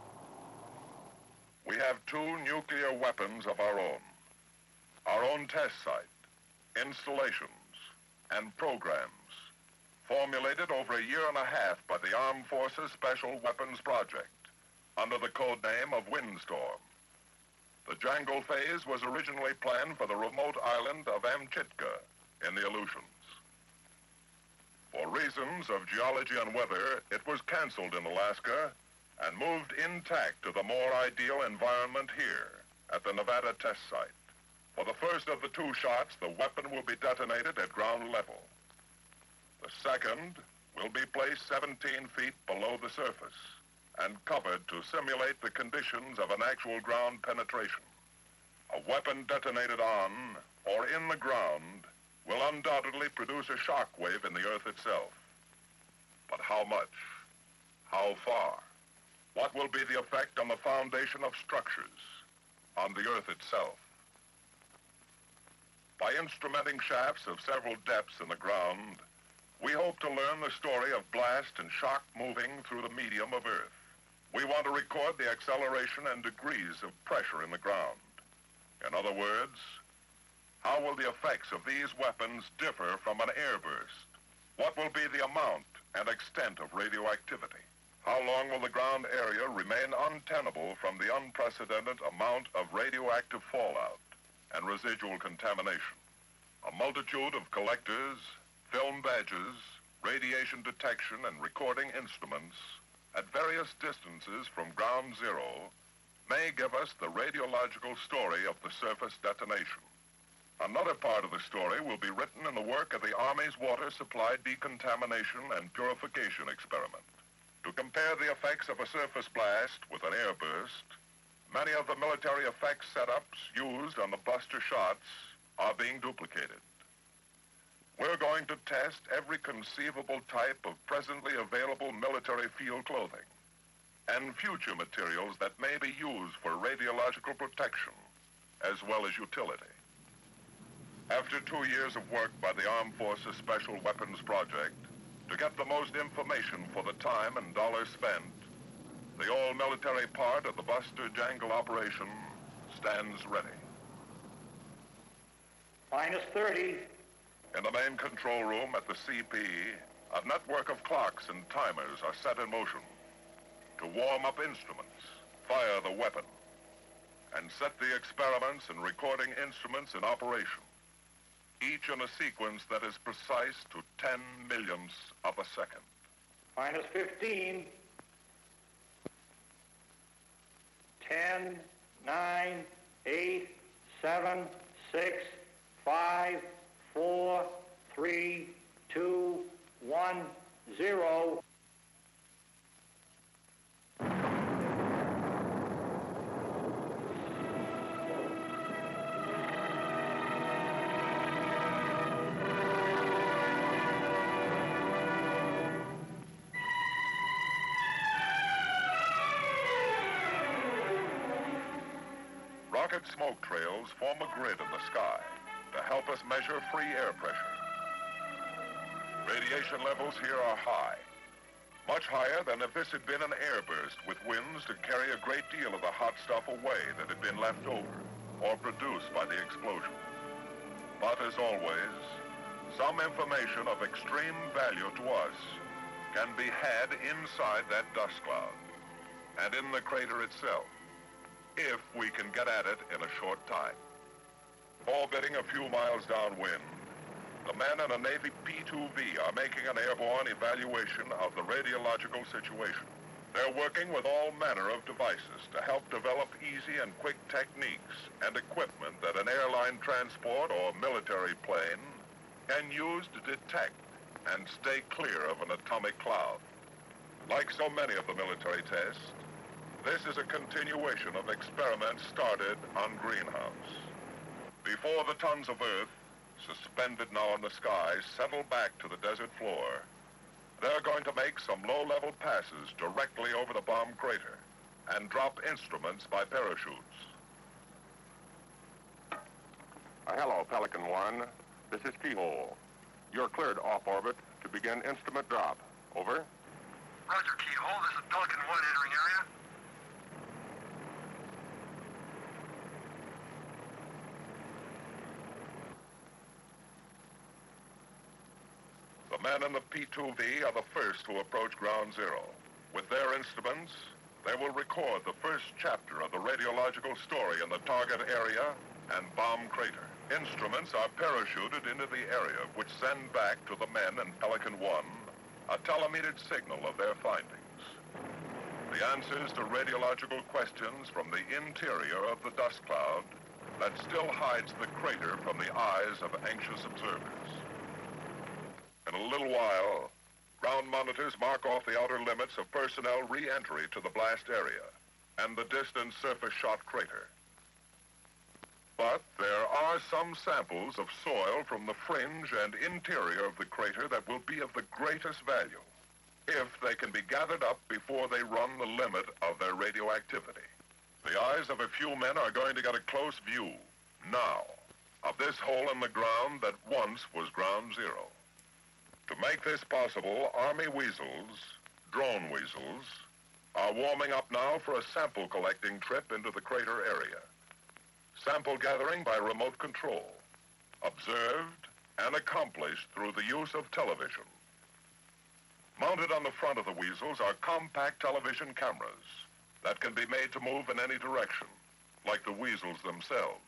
We have 2 nuclear weapons of our own test site, installations, and programs, formulated over a year and a half by the Armed Forces Special Weapons Project under the code name of Windstorm. The jangle phase was originally planned for the remote island of Amchitka in the Aleutians. For reasons of geology and weather, it was canceled in Alaska and moved intact to the more ideal environment here at the Nevada test site. For the first of the 2 shots, the weapon will be detonated at ground level. The second will be placed 17 feet below the surface and covered to simulate the conditions of an actual ground penetration. A weapon detonated on or in the ground will undoubtedly produce a shock wave in the earth itself. But how much? How far? What will be the effect on the foundation of structures, on the earth itself? By instrumenting shafts of several depths in the ground, we hope to learn the story of blast and shock moving through the medium of earth. We want to record the acceleration and degrees of pressure in the ground. In other words, how will the effects of these weapons differ from an airburst? What will be the amount and extent of radioactivity? How long will the ground area remain untenable from the unprecedented amount of radioactive fallout and residual contamination? A multitude of collectors, film badges, radiation detection and recording instruments at various distances from ground zero may give us the radiological story of the surface detonation. Another part of the story will be written in the work of the Army's water supply decontamination and purification experiment. To compare the effects of a surface blast with an airburst, many of the military effects setups used on the buster shots are being duplicated. We're going to test every conceivable type of presently available military field clothing and future materials that may be used for radiological protection as well as utility. After 2 years of work by the Armed Forces Special Weapons Project to get the most information for the time and dollars spent, the all-military part of the Buster Jangle operation stands ready. Minus 30. In the main control room at the CP, a network of clocks and timers are set in motion to warm up instruments, fire the weapon, and set the experiments and recording instruments in operation, each in a sequence that is precise to 10 millionths of a second. Minus 15. 10, 9, 8, 7, 6, 5, 4, 3, 2, 1, 0. Rocket smoke trails form a grid in the sky to help us measure free air pressure. Radiation levels here are high, much higher than if this had been an airburst with winds to carry a great deal of the hot stuff away that had been left over or produced by the explosion. But as always, some information of extreme value to us can be had inside that dust cloud and in the crater itself, if we can get at it in a short time. Orbiting a few miles downwind, the men in a Navy P-2V are making an airborne evaluation of the radiological situation. They're working with all manner of devices to help develop easy and quick techniques and equipment that an airline transport or military plane can use to detect and stay clear of an atomic cloud. Like so many of the military tests, this is a continuation of experiments started on Greenhouse. Before the tons of Earth, suspended now in the sky, settle back to the desert floor, they're going to make some low-level passes directly over the bomb crater and drop instruments by parachutes. Hello, Pelican 1. This is Keyhole. You're cleared off orbit to begin instrument drop. Over. Roger, Keyhole. This is Pelican 1 entering area. The men in the P-2V are the first to approach ground zero. With their instruments, they will record the first chapter of the radiological story in the target area and bomb crater. Instruments are parachuted into the area, which send back to the men in Pelican 1 a telemetered signal of their findings. The answers to radiological questions from the interior of the dust cloud that still hides the crater from the eyes of anxious observers. In a little while, ground monitors mark off the outer limits of personnel re-entry to the blast area and the distant surface shot crater. But there are some samples of soil from the fringe and interior of the crater that will be of the greatest value if they can be gathered up before they run the limit of their radioactivity. The eyes of a few men are going to get a close view, now, of this hole in the ground that once was ground zero. To make this possible, Army weasels, drone weasels, are warming up now for a sample collecting trip into the crater area. Sample gathering by remote control, observed and accomplished through the use of television. Mounted on the front of the weasels are compact television cameras that can be made to move in any direction, like the weasels themselves.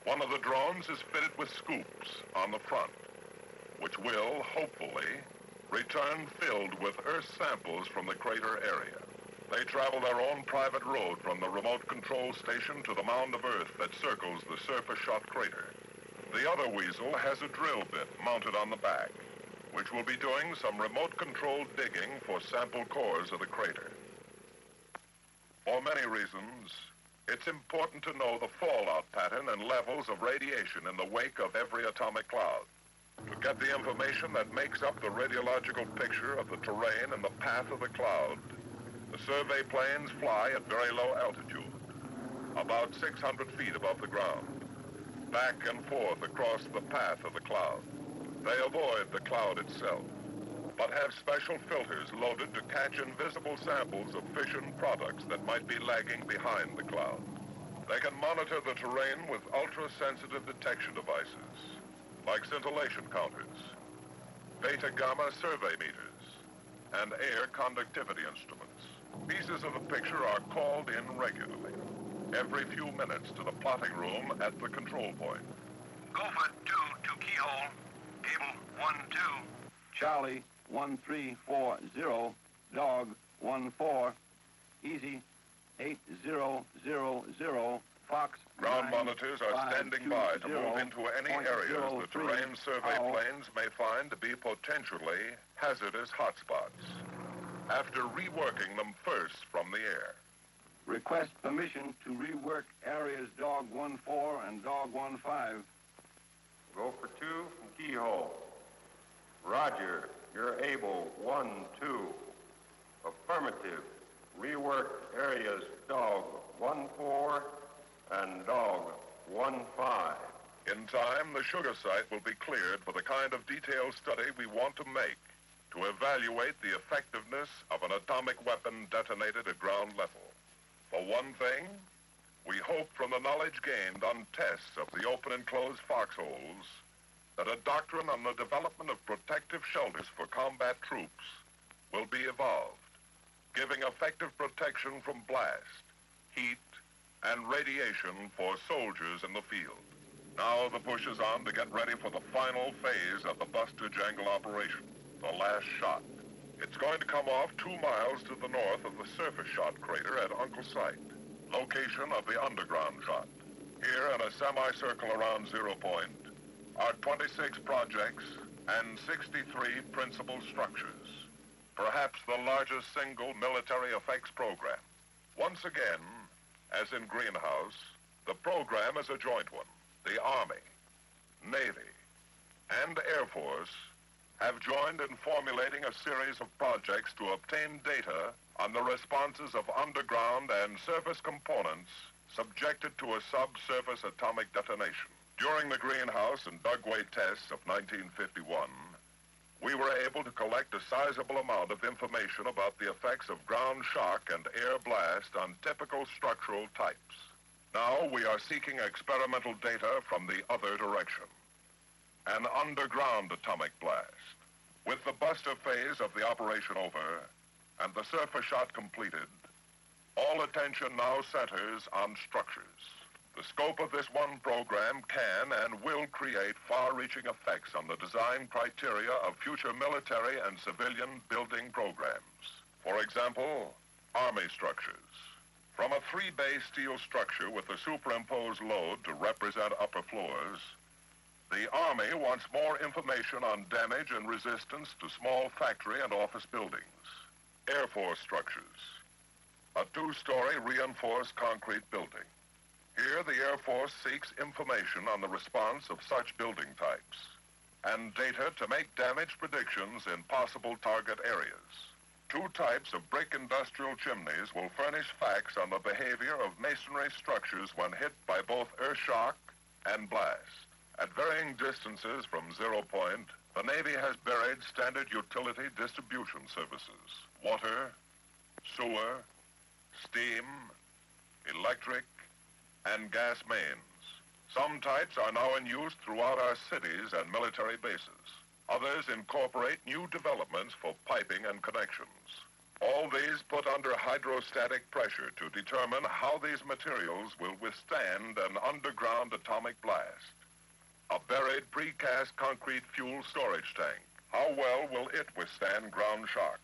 One of the drones is fitted with scoops on the front, which will, hopefully, return filled with Earth samples from the crater area. They travel their own private road from the remote control station to the mound of Earth that circles the surface shot crater. The other weasel has a drill bit mounted on the back, which will be doing some remote controlled digging for sample cores of the crater. For many reasons, it's important to know the fallout pattern and levels of radiation in the wake of every atomic cloud. To get the information that makes up the radiological picture of the terrain and the path of the cloud, the survey planes fly at very low altitude, about 600 feet above the ground, back and forth across the path of the cloud. They avoid the cloud itself, but have special filters loaded to catch invisible samples of fission products that might be lagging behind the cloud. They can monitor the terrain with ultra-sensitive detection devices, like scintillation counters, beta-gamma survey meters, and air conductivity instruments. Pieces of the picture are called in regularly, every few minutes to the plotting room at the control point. Gopher 2 to Keyhole, cable 1-2. Charlie 1340, dog 14, easy 8000, Fox. Ground monitors are standing by to move into any areas the terrain survey planes may find to be potentially hazardous hotspots, after reworking them first from the air. Request permission to rework areas dog 14 and dog 15. Gopher 2 from Keyhole. Roger, you're able 1-2. Affirmative. Rework areas dog 14 and dog 15. In time, the sugar site will be cleared for the kind of detailed study we want to make to evaluate the effectiveness of an atomic weapon detonated at ground level. For one thing, we hope from the knowledge gained on tests of the open and closed foxholes that a doctrine on the development of protective shelters for combat troops will be evolved, giving effective protection from blast, heat, and radiation for soldiers in the field. Now the push is on to get ready for the final phase of the Buster Jangle operation, the last shot. It's going to come off 2 miles to the north of the surface shot crater at Uncle Site, location of the underground shot. Here in a semicircle around 0 point are 26 projects and 63 principal structures, perhaps the largest single military effects program. Once again, as in Greenhouse, the program is a joint one. The Army, Navy, and Air Force have joined in formulating a series of projects to obtain data on the responses of underground and surface components subjected to a subsurface atomic detonation. During the Greenhouse and Dugway tests of 1951, we were able to collect a sizable amount of information about the effects of ground shock and air blast on typical structural types. Now we are seeking experimental data from the other direction. An underground atomic blast. With the buster phase of the operation over and the surface shot completed, all attention now centers on structures. The scope of this one program can and will create far-reaching effects on the design criteria of future military and civilian building programs. For example, Army structures. From a 3-bay steel structure with a superimposed load to represent upper floors, the Army wants more information on damage and resistance to small factory and office buildings. Air Force structures. A 2-story reinforced concrete building. Here, the Air Force seeks information on the response of such building types and data to make damage predictions in possible target areas. 2 types of brick industrial chimneys will furnish facts on the behavior of masonry structures when hit by both earth shock and blast. At varying distances from 0 point, the Navy has buried standard utility distribution services: water, sewer, steam, electric, and gas mains. Some types are now in use throughout our cities and military bases. Others incorporate new developments for piping and connections. All these put under hydrostatic pressure to determine how these materials will withstand an underground atomic blast. A buried precast concrete fuel storage tank. How well will it withstand ground shock?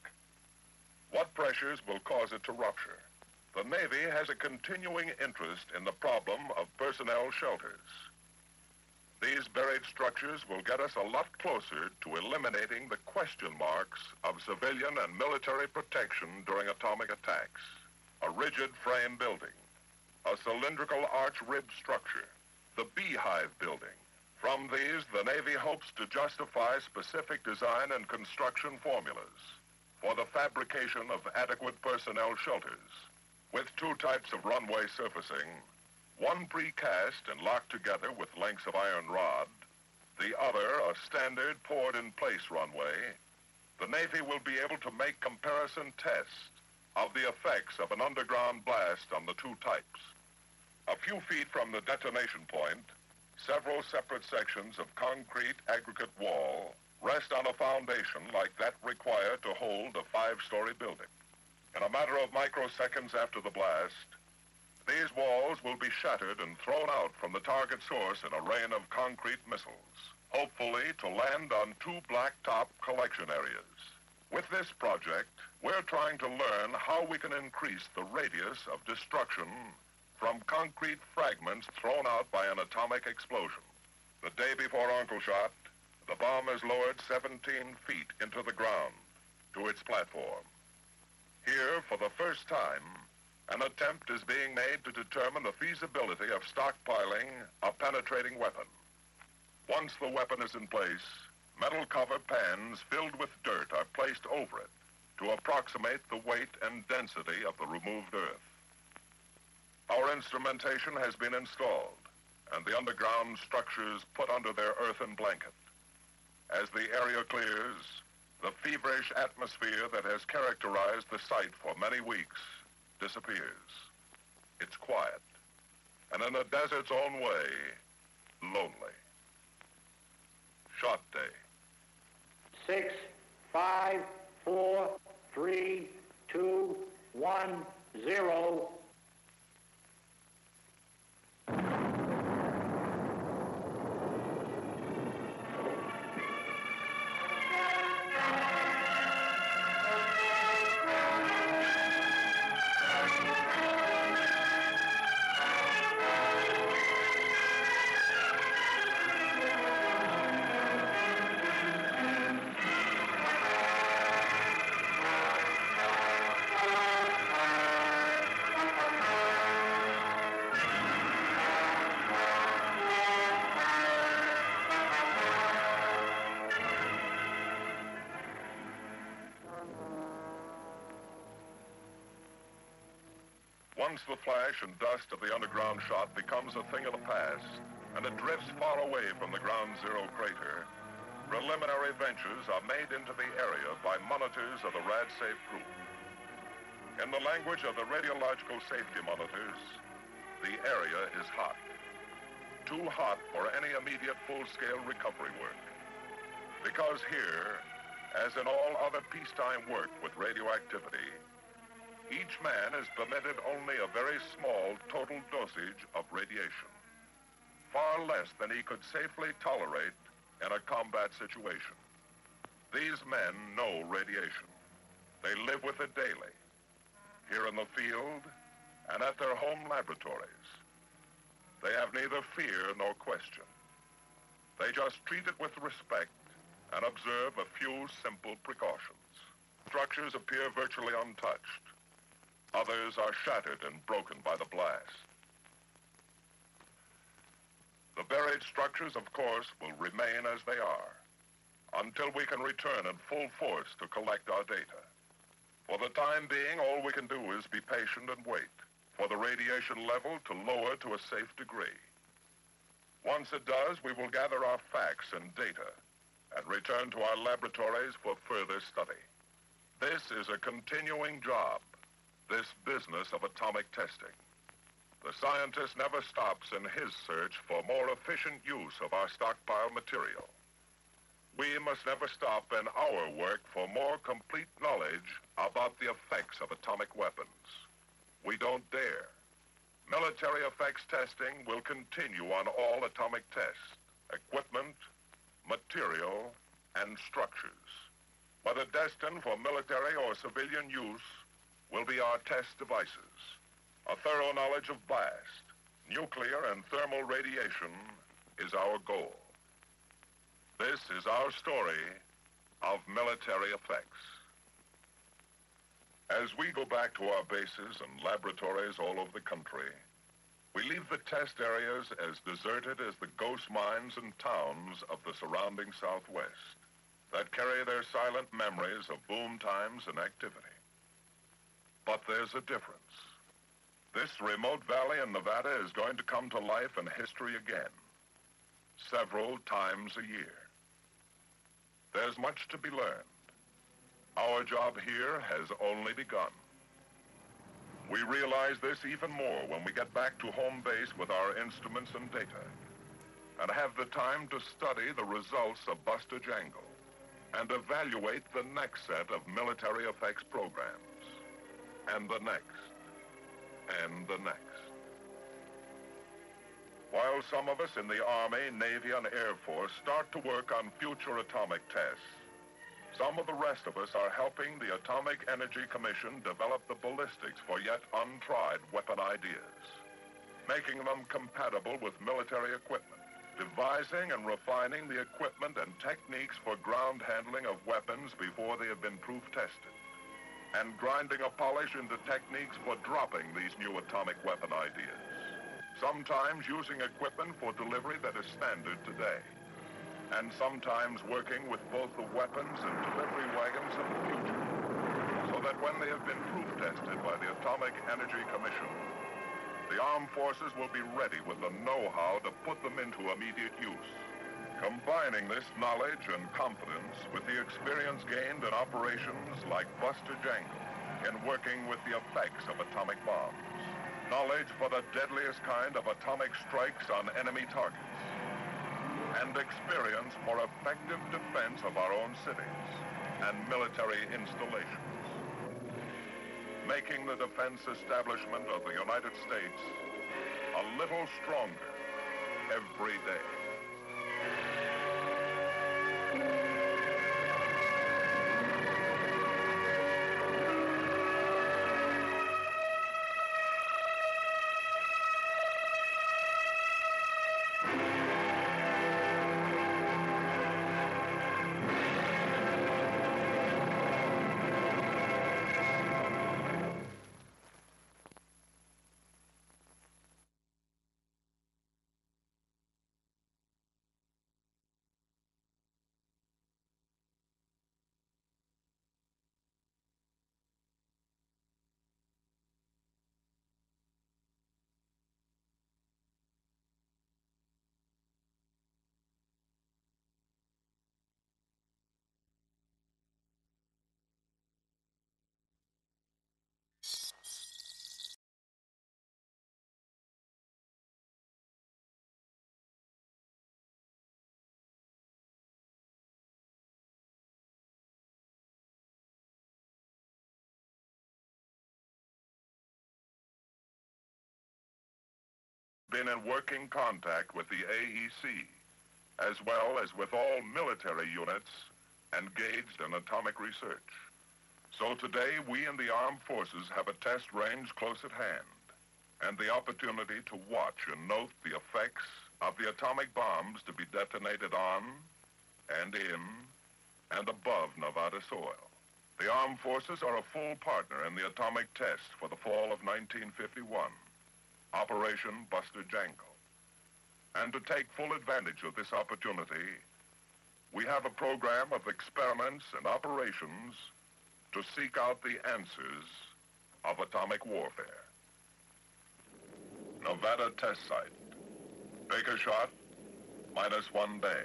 What pressures will cause it to rupture? The Navy has a continuing interest in the problem of personnel shelters. These buried structures will get us a lot closer to eliminating the question marks of civilian and military protection during atomic attacks. A rigid frame building, a cylindrical arch rib structure, the beehive building. From these, the Navy hopes to justify specific design and construction formulas for the fabrication of adequate personnel shelters, with 2 types of runway surfacing, one precast and locked together with lengths of iron rod, the other a standard poured-in-place runway. The Navy will be able to make comparison tests of the effects of an underground blast on the 2 types. A few feet from the detonation point, several separate sections of concrete aggregate wall rest on a foundation like that required to hold a 5-story building. In a matter of microseconds after the blast, these walls will be shattered and thrown out from the target source in a rain of concrete missiles, hopefully to land on 2 blacktop collection areas. With this project, we're trying to learn how we can increase the radius of destruction from concrete fragments thrown out by an atomic explosion. The day before Uncle Shot, the bomb is lowered 17 feet into the ground to its platform. Here, for the first time, an attempt is being made to determine the feasibility of stockpiling a penetrating weapon. Once the weapon is in place, metal cover pans filled with dirt are placed over it to approximate the weight and density of the removed earth. Our instrumentation has been installed, and the underground structures put under their earthen blanket. As the area clears, the feverish atmosphere that has characterized the site for many weeks disappears. It's quiet, and in a desert's own way, lonely. Shot day. 6, 5, 4, 3, 2, 1, 0. Once the flash and dust of the underground shot becomes a thing of the past, and it drifts far away from the ground zero crater, preliminary ventures are made into the area by monitors of the RadSafe group. In the language of the radiological safety monitors, the area is hot. Too hot for any immediate full-scale recovery work. Because here, as in all other peacetime work with radioactivity, each man is permitted only a very small total dosage of radiation, far less than he could safely tolerate in a combat situation. These men know radiation. They live with it daily, here in the field and at their home laboratories. They have neither fear nor question. They just treat it with respect and observe a few simple precautions. Structures appear virtually untouched. Others are shattered and broken by the blast. The buried structures, of course, will remain as they are until we can return in full force to collect our data. For the time being, all we can do is be patient and wait for the radiation level to lower to a safe degree. Once it does, we will gather our facts and data and return to our laboratories for further study. This is a continuing job, this business of atomic testing. The scientist never stops in his search for more efficient use of our stockpile material. We must never stop in our work for more complete knowledge about the effects of atomic weapons. We don't dare. Military effects testing will continue on all atomic tests, equipment, material, and structures. Whether destined for military or civilian use will be our test devices. A thorough knowledge of blast, nuclear and thermal radiation is our goal. This is our story of military effects. As we go back to our bases and laboratories all over the country, we leave the test areas as deserted as the ghost mines and towns of the surrounding Southwest that carry their silent memories of boom times and activity. But there's a difference. This remote valley in Nevada is going to come to life in history again, several times a year. There's much to be learned. Our job here has only begun. We realize this even more when we get back to home base with our instruments and data, and have the time to study the results of Buster Jangle and evaluate the next set of military effects programs, and the next, and the next. While some of us in the Army, Navy, and Air Force start to work on future atomic tests, some of the rest of us are helping the Atomic Energy Commission develop the ballistics for yet untried weapon ideas, making them compatible with military equipment, devising and refining the equipment and techniques for ground handling of weapons before they have been proof tested, and grinding a polish into techniques for dropping these new atomic weapon ideas, sometimes using equipment for delivery that is standard today, and sometimes working with both the weapons and delivery wagons of the future, so that when they have been proof tested by the Atomic Energy Commission, the armed forces will be ready with the know-how to put them into immediate use, combining this knowledge and confidence with the experience gained in operations like Buster Jangle in working with the effects of atomic bombs, knowledge for the deadliest kind of atomic strikes on enemy targets, and experience for effective defense of our own cities and military installations, making the defense establishment of the United States a little stronger every day. been in working contact with the AEC, as well as with all military units engaged in atomic research. So today, we in the armed forces have a test range close at hand, and the opportunity to watch and note the effects of the atomic bombs to be detonated on and in and above Nevada soil. The armed forces are a full partner in the atomic test for the fall of 1951, Operation Buster Jangle. And to take full advantage of this opportunity, we have a program of experiments and operations to seek out the answers of atomic warfare. Nevada test site. Baker shot, -1 day.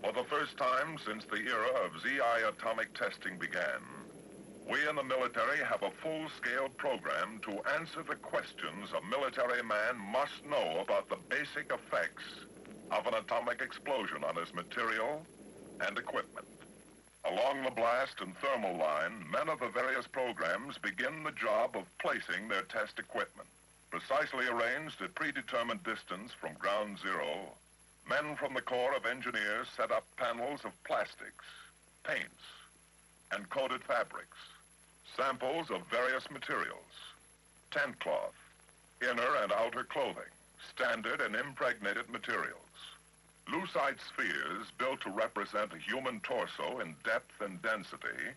For the first time since the era of ZI atomic testing began, we in the military have a full-scale program to answer the questions a military man must know about the basic effects of an atomic explosion on his material and equipment. Along the blast and thermal line, men of the various programs begin the job of placing their test equipment. Precisely arranged at predetermined distance from ground zero, men from the Corps of Engineers set up panels of plastics, paints, and coated fabrics, samples of various materials, tent cloth, inner and outer clothing, standard and impregnated materials. Lucite spheres built to represent a human torso in depth and density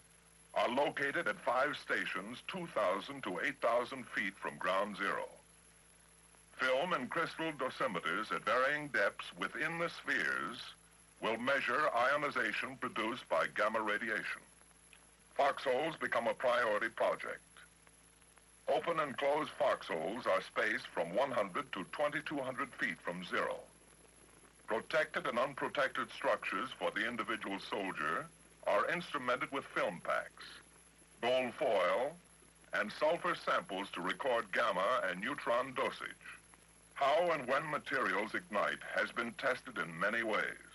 are located at 5 stations 2,000 to 8,000 feet from ground zero. Film and crystal dosimeters at varying depths within the spheres will measure ionization produced by gamma radiation. Foxholes become a priority project. Open and closed foxholes are spaced from 100 to 2,200 feet from zero. Protected and unprotected structures for the individual soldier are instrumented with film packs, gold foil, and sulfur samples to record gamma and neutron dosage. How and when materials ignite has been tested in many ways,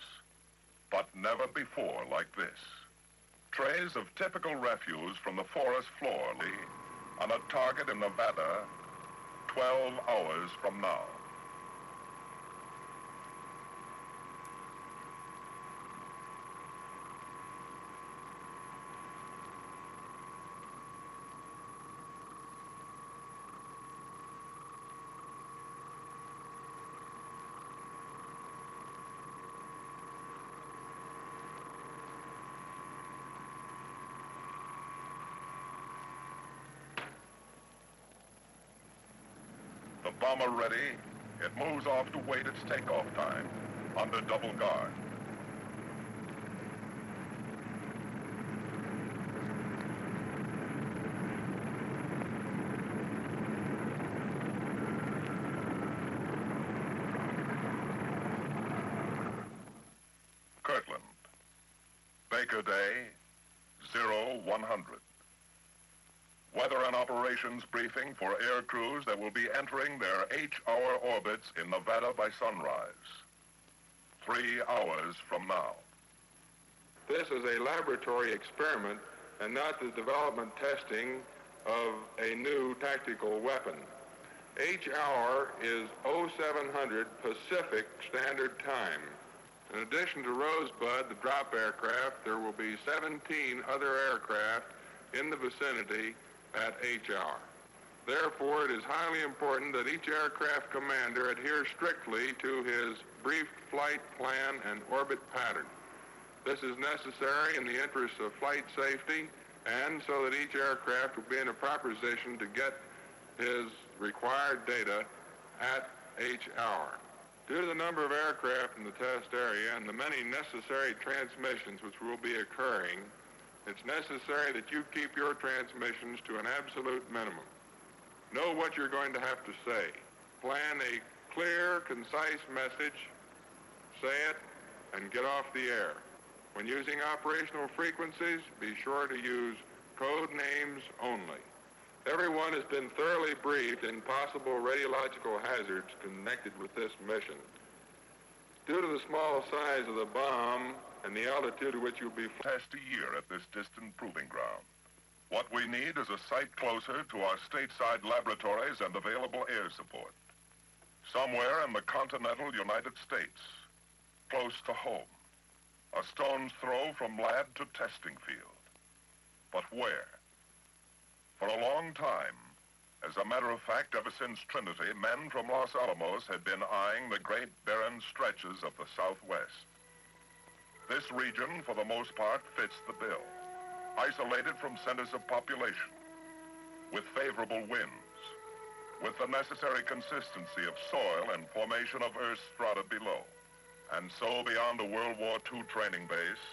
but never before like this. Trays of typical refuse from the forest floor on a target in Nevada 12 hours from now. The bomber ready, it moves off to wait its takeoff time, under double guard. Kirtland, Baker Day, 0100. Weather and operations briefing for air crews that will be entering their H-hour orbits in Nevada by sunrise. 3 hours from now. This is a laboratory experiment and not the development testing of a new tactical weapon. H-hour is 0700 Pacific Standard Time. In addition to Rosebud, the drop aircraft, there will be 17 other aircraft in the vicinity at H-hour. Therefore, it is highly important that each aircraft commander adhere strictly to his briefed flight plan and orbit pattern. This is necessary in the interest of flight safety and so that each aircraft will be in a proper position to get his required data at H-hour. Due to the number of aircraft in the test area and the many necessary transmissions which will be occurring, it's necessary that you keep your transmissions to an absolute minimum. Know what you're going to have to say. Plan a clear, concise message, say it, and get off the air. When using operational frequencies, be sure to use code names only. Everyone has been thoroughly briefed in possible radiological hazards connected with this mission. Due to the small size of the bomb and the altitude at which you'll be test a year at this distant proving ground. What we need is a site closer to our stateside laboratories and available air support. Somewhere in the continental United States, close to home, a stone's throw from lab to testing field. But where? For a long time, as a matter of fact, ever since Trinity, men from Los Alamos had been eyeing the great barren stretches of the Southwest. This region, for the most part, fits the bill, isolated from centers of population, with favorable winds, with the necessary consistency of soil and formation of Earth's strata below. And so beyond the World War II training base,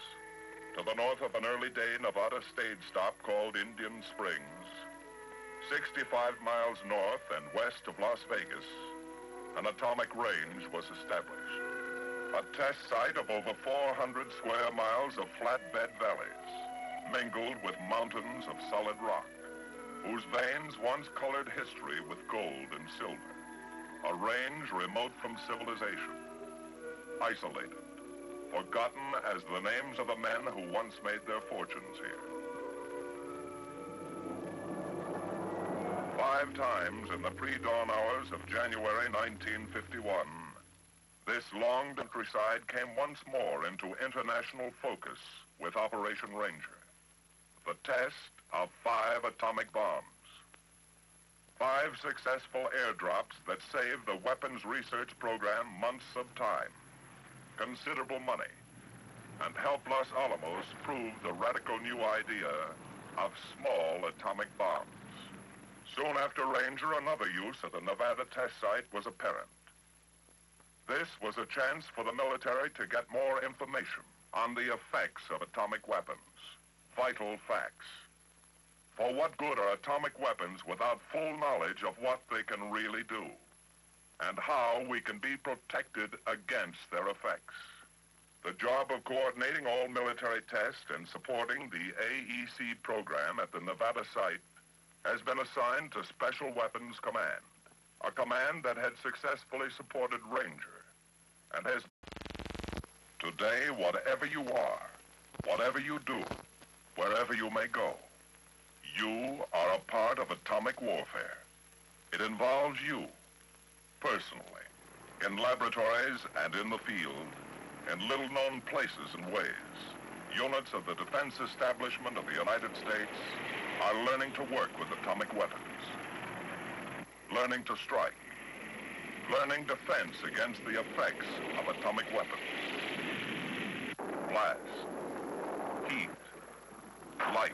to the north of an early-day Nevada stage stop called Indian Springs, 65 miles north and west of Las Vegas, an atomic range was established. A test site of over 400 square miles of flatbed valleys, mingled with mountains of solid rock, whose veins once colored history with gold and silver. A range remote from civilization, isolated, forgotten as the names of the men who once made their fortunes here. 5 times in the pre-dawn hours of January 1951, this long countryside came once more into international focus with Operation Ranger, the test of 5 atomic bombs. 5 successful airdrops that saved the weapons research program months of time, considerable money, and helped Los Alamos prove the radical new idea of small atomic bombs. Soon after Ranger, another use at the Nevada test site was apparent. This was a chance for the military to get more information on the effects of atomic weapons, vital facts. For what good are atomic weapons without full knowledge of what they can really do, and how we can be protected against their effects? The job of coordinating all military tests and supporting the AEC program at the Nevada site has been assigned to Special Weapons Command, a command that had successfully supported Ranger, and has... Today, whatever you are, whatever you do, wherever you may go, you are a part of atomic warfare. It involves you, personally, in laboratories and in the field, in little-known places and ways. Units of the defense establishment of the United States are learning to work with atomic weapons, learning to strike, learning defense against the effects of atomic weapons. Blast, heat, light,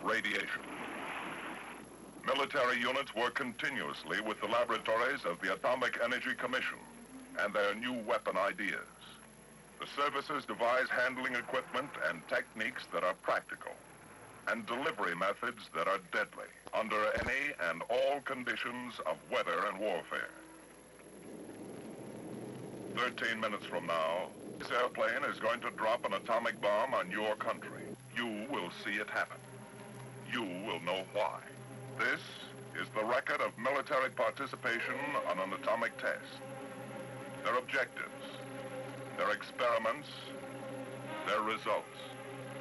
radiation. Military units work continuously with the laboratories of the Atomic Energy Commission and their new weapon ideas. The services devise handling equipment and techniques that are practical, and delivery methods that are deadly under any and all conditions of weather and warfare. 13 minutes from now, this airplane is going to drop an atomic bomb on your country. You will see it happen. You will know why. This is the record of military participation on an atomic test. Their objectives, their experiments, their results.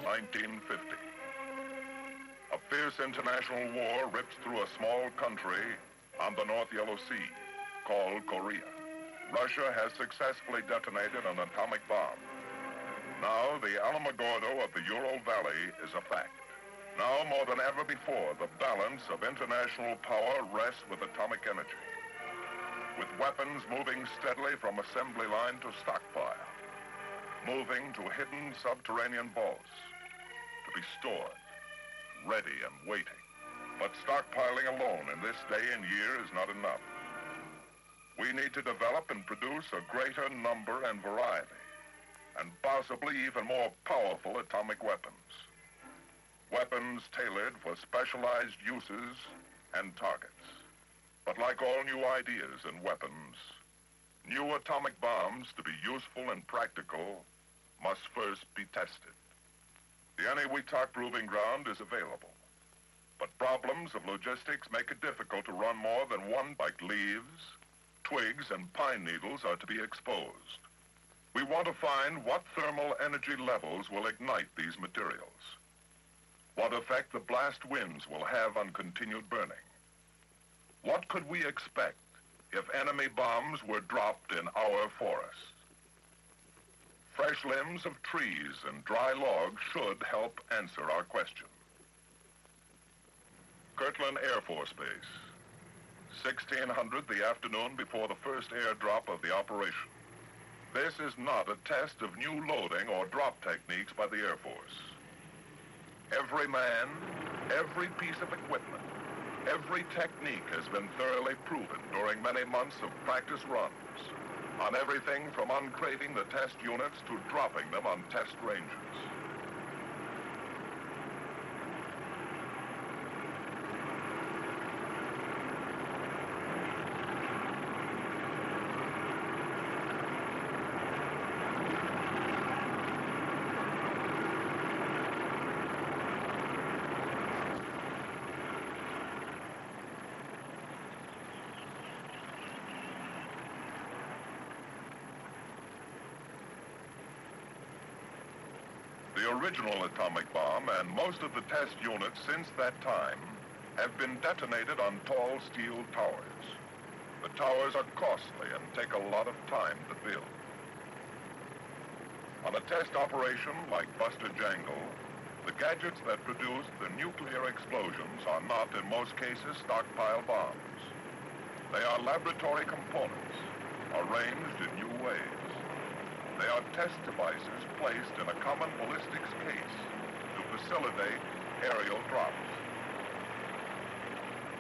1950. A fierce international war rips through a small country on the North Yellow Sea called Korea. Russia has successfully detonated an atomic bomb. Now the Alamogordo of the Ural Valley is a fact. Now more than ever before, the balance of international power rests with atomic energy, with weapons moving steadily from assembly line to stockpile, moving to hidden subterranean vaults to be stored, ready and waiting. But stockpiling alone in this day and year is not enough. We need to develop and produce a greater number and variety, and possibly even more powerful atomic weapons. Weapons tailored for specialized uses and targets. But like all new ideas and weapons, new atomic bombs, to be useful and practical, must first be tested. The Eniwetok Proving Ground is available, but problems of logistics make it difficult to run more than one bike. Leaves, twigs, and pine needles are to be exposed. We want to find what thermal energy levels will ignite these materials, what effect the blast winds will have on continued burning. What could we expect if enemy bombs were dropped in our forests. Fresh limbs of trees and dry logs should help answer our question. Kirtland Air Force Base, 1600 the afternoon before the first airdrop of the operation. This is not a test of new loading or drop techniques by the Air Force. Every man, every piece of equipment, every technique has been thoroughly proven during many months of practice runs on everything from uncrating the test units to dropping them on test ranges. The original atomic bomb and most of the test units since that time have been detonated on tall steel towers. The towers are costly and take a lot of time to build. On a test operation like Buster Jangle, the gadgets that produce the nuclear explosions are not, in most cases, stockpile bombs. They are laboratory components, arranged in new ways. They are test devices placed in a common ballistics case to facilitate aerial drops.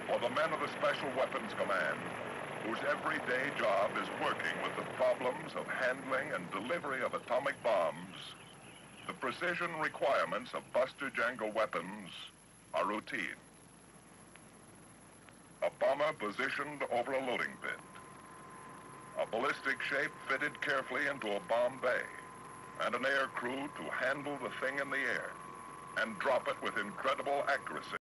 For the men of the Special Weapons Command, whose everyday job is working with the problems of handling and delivery of atomic bombs, the precision requirements of Buster Jangle weapons are routine. A bomber positioned over a loading pit. A ballistic shape fitted carefully into a bomb bay, and an air crew to handle the thing in the air and drop it with incredible accuracy.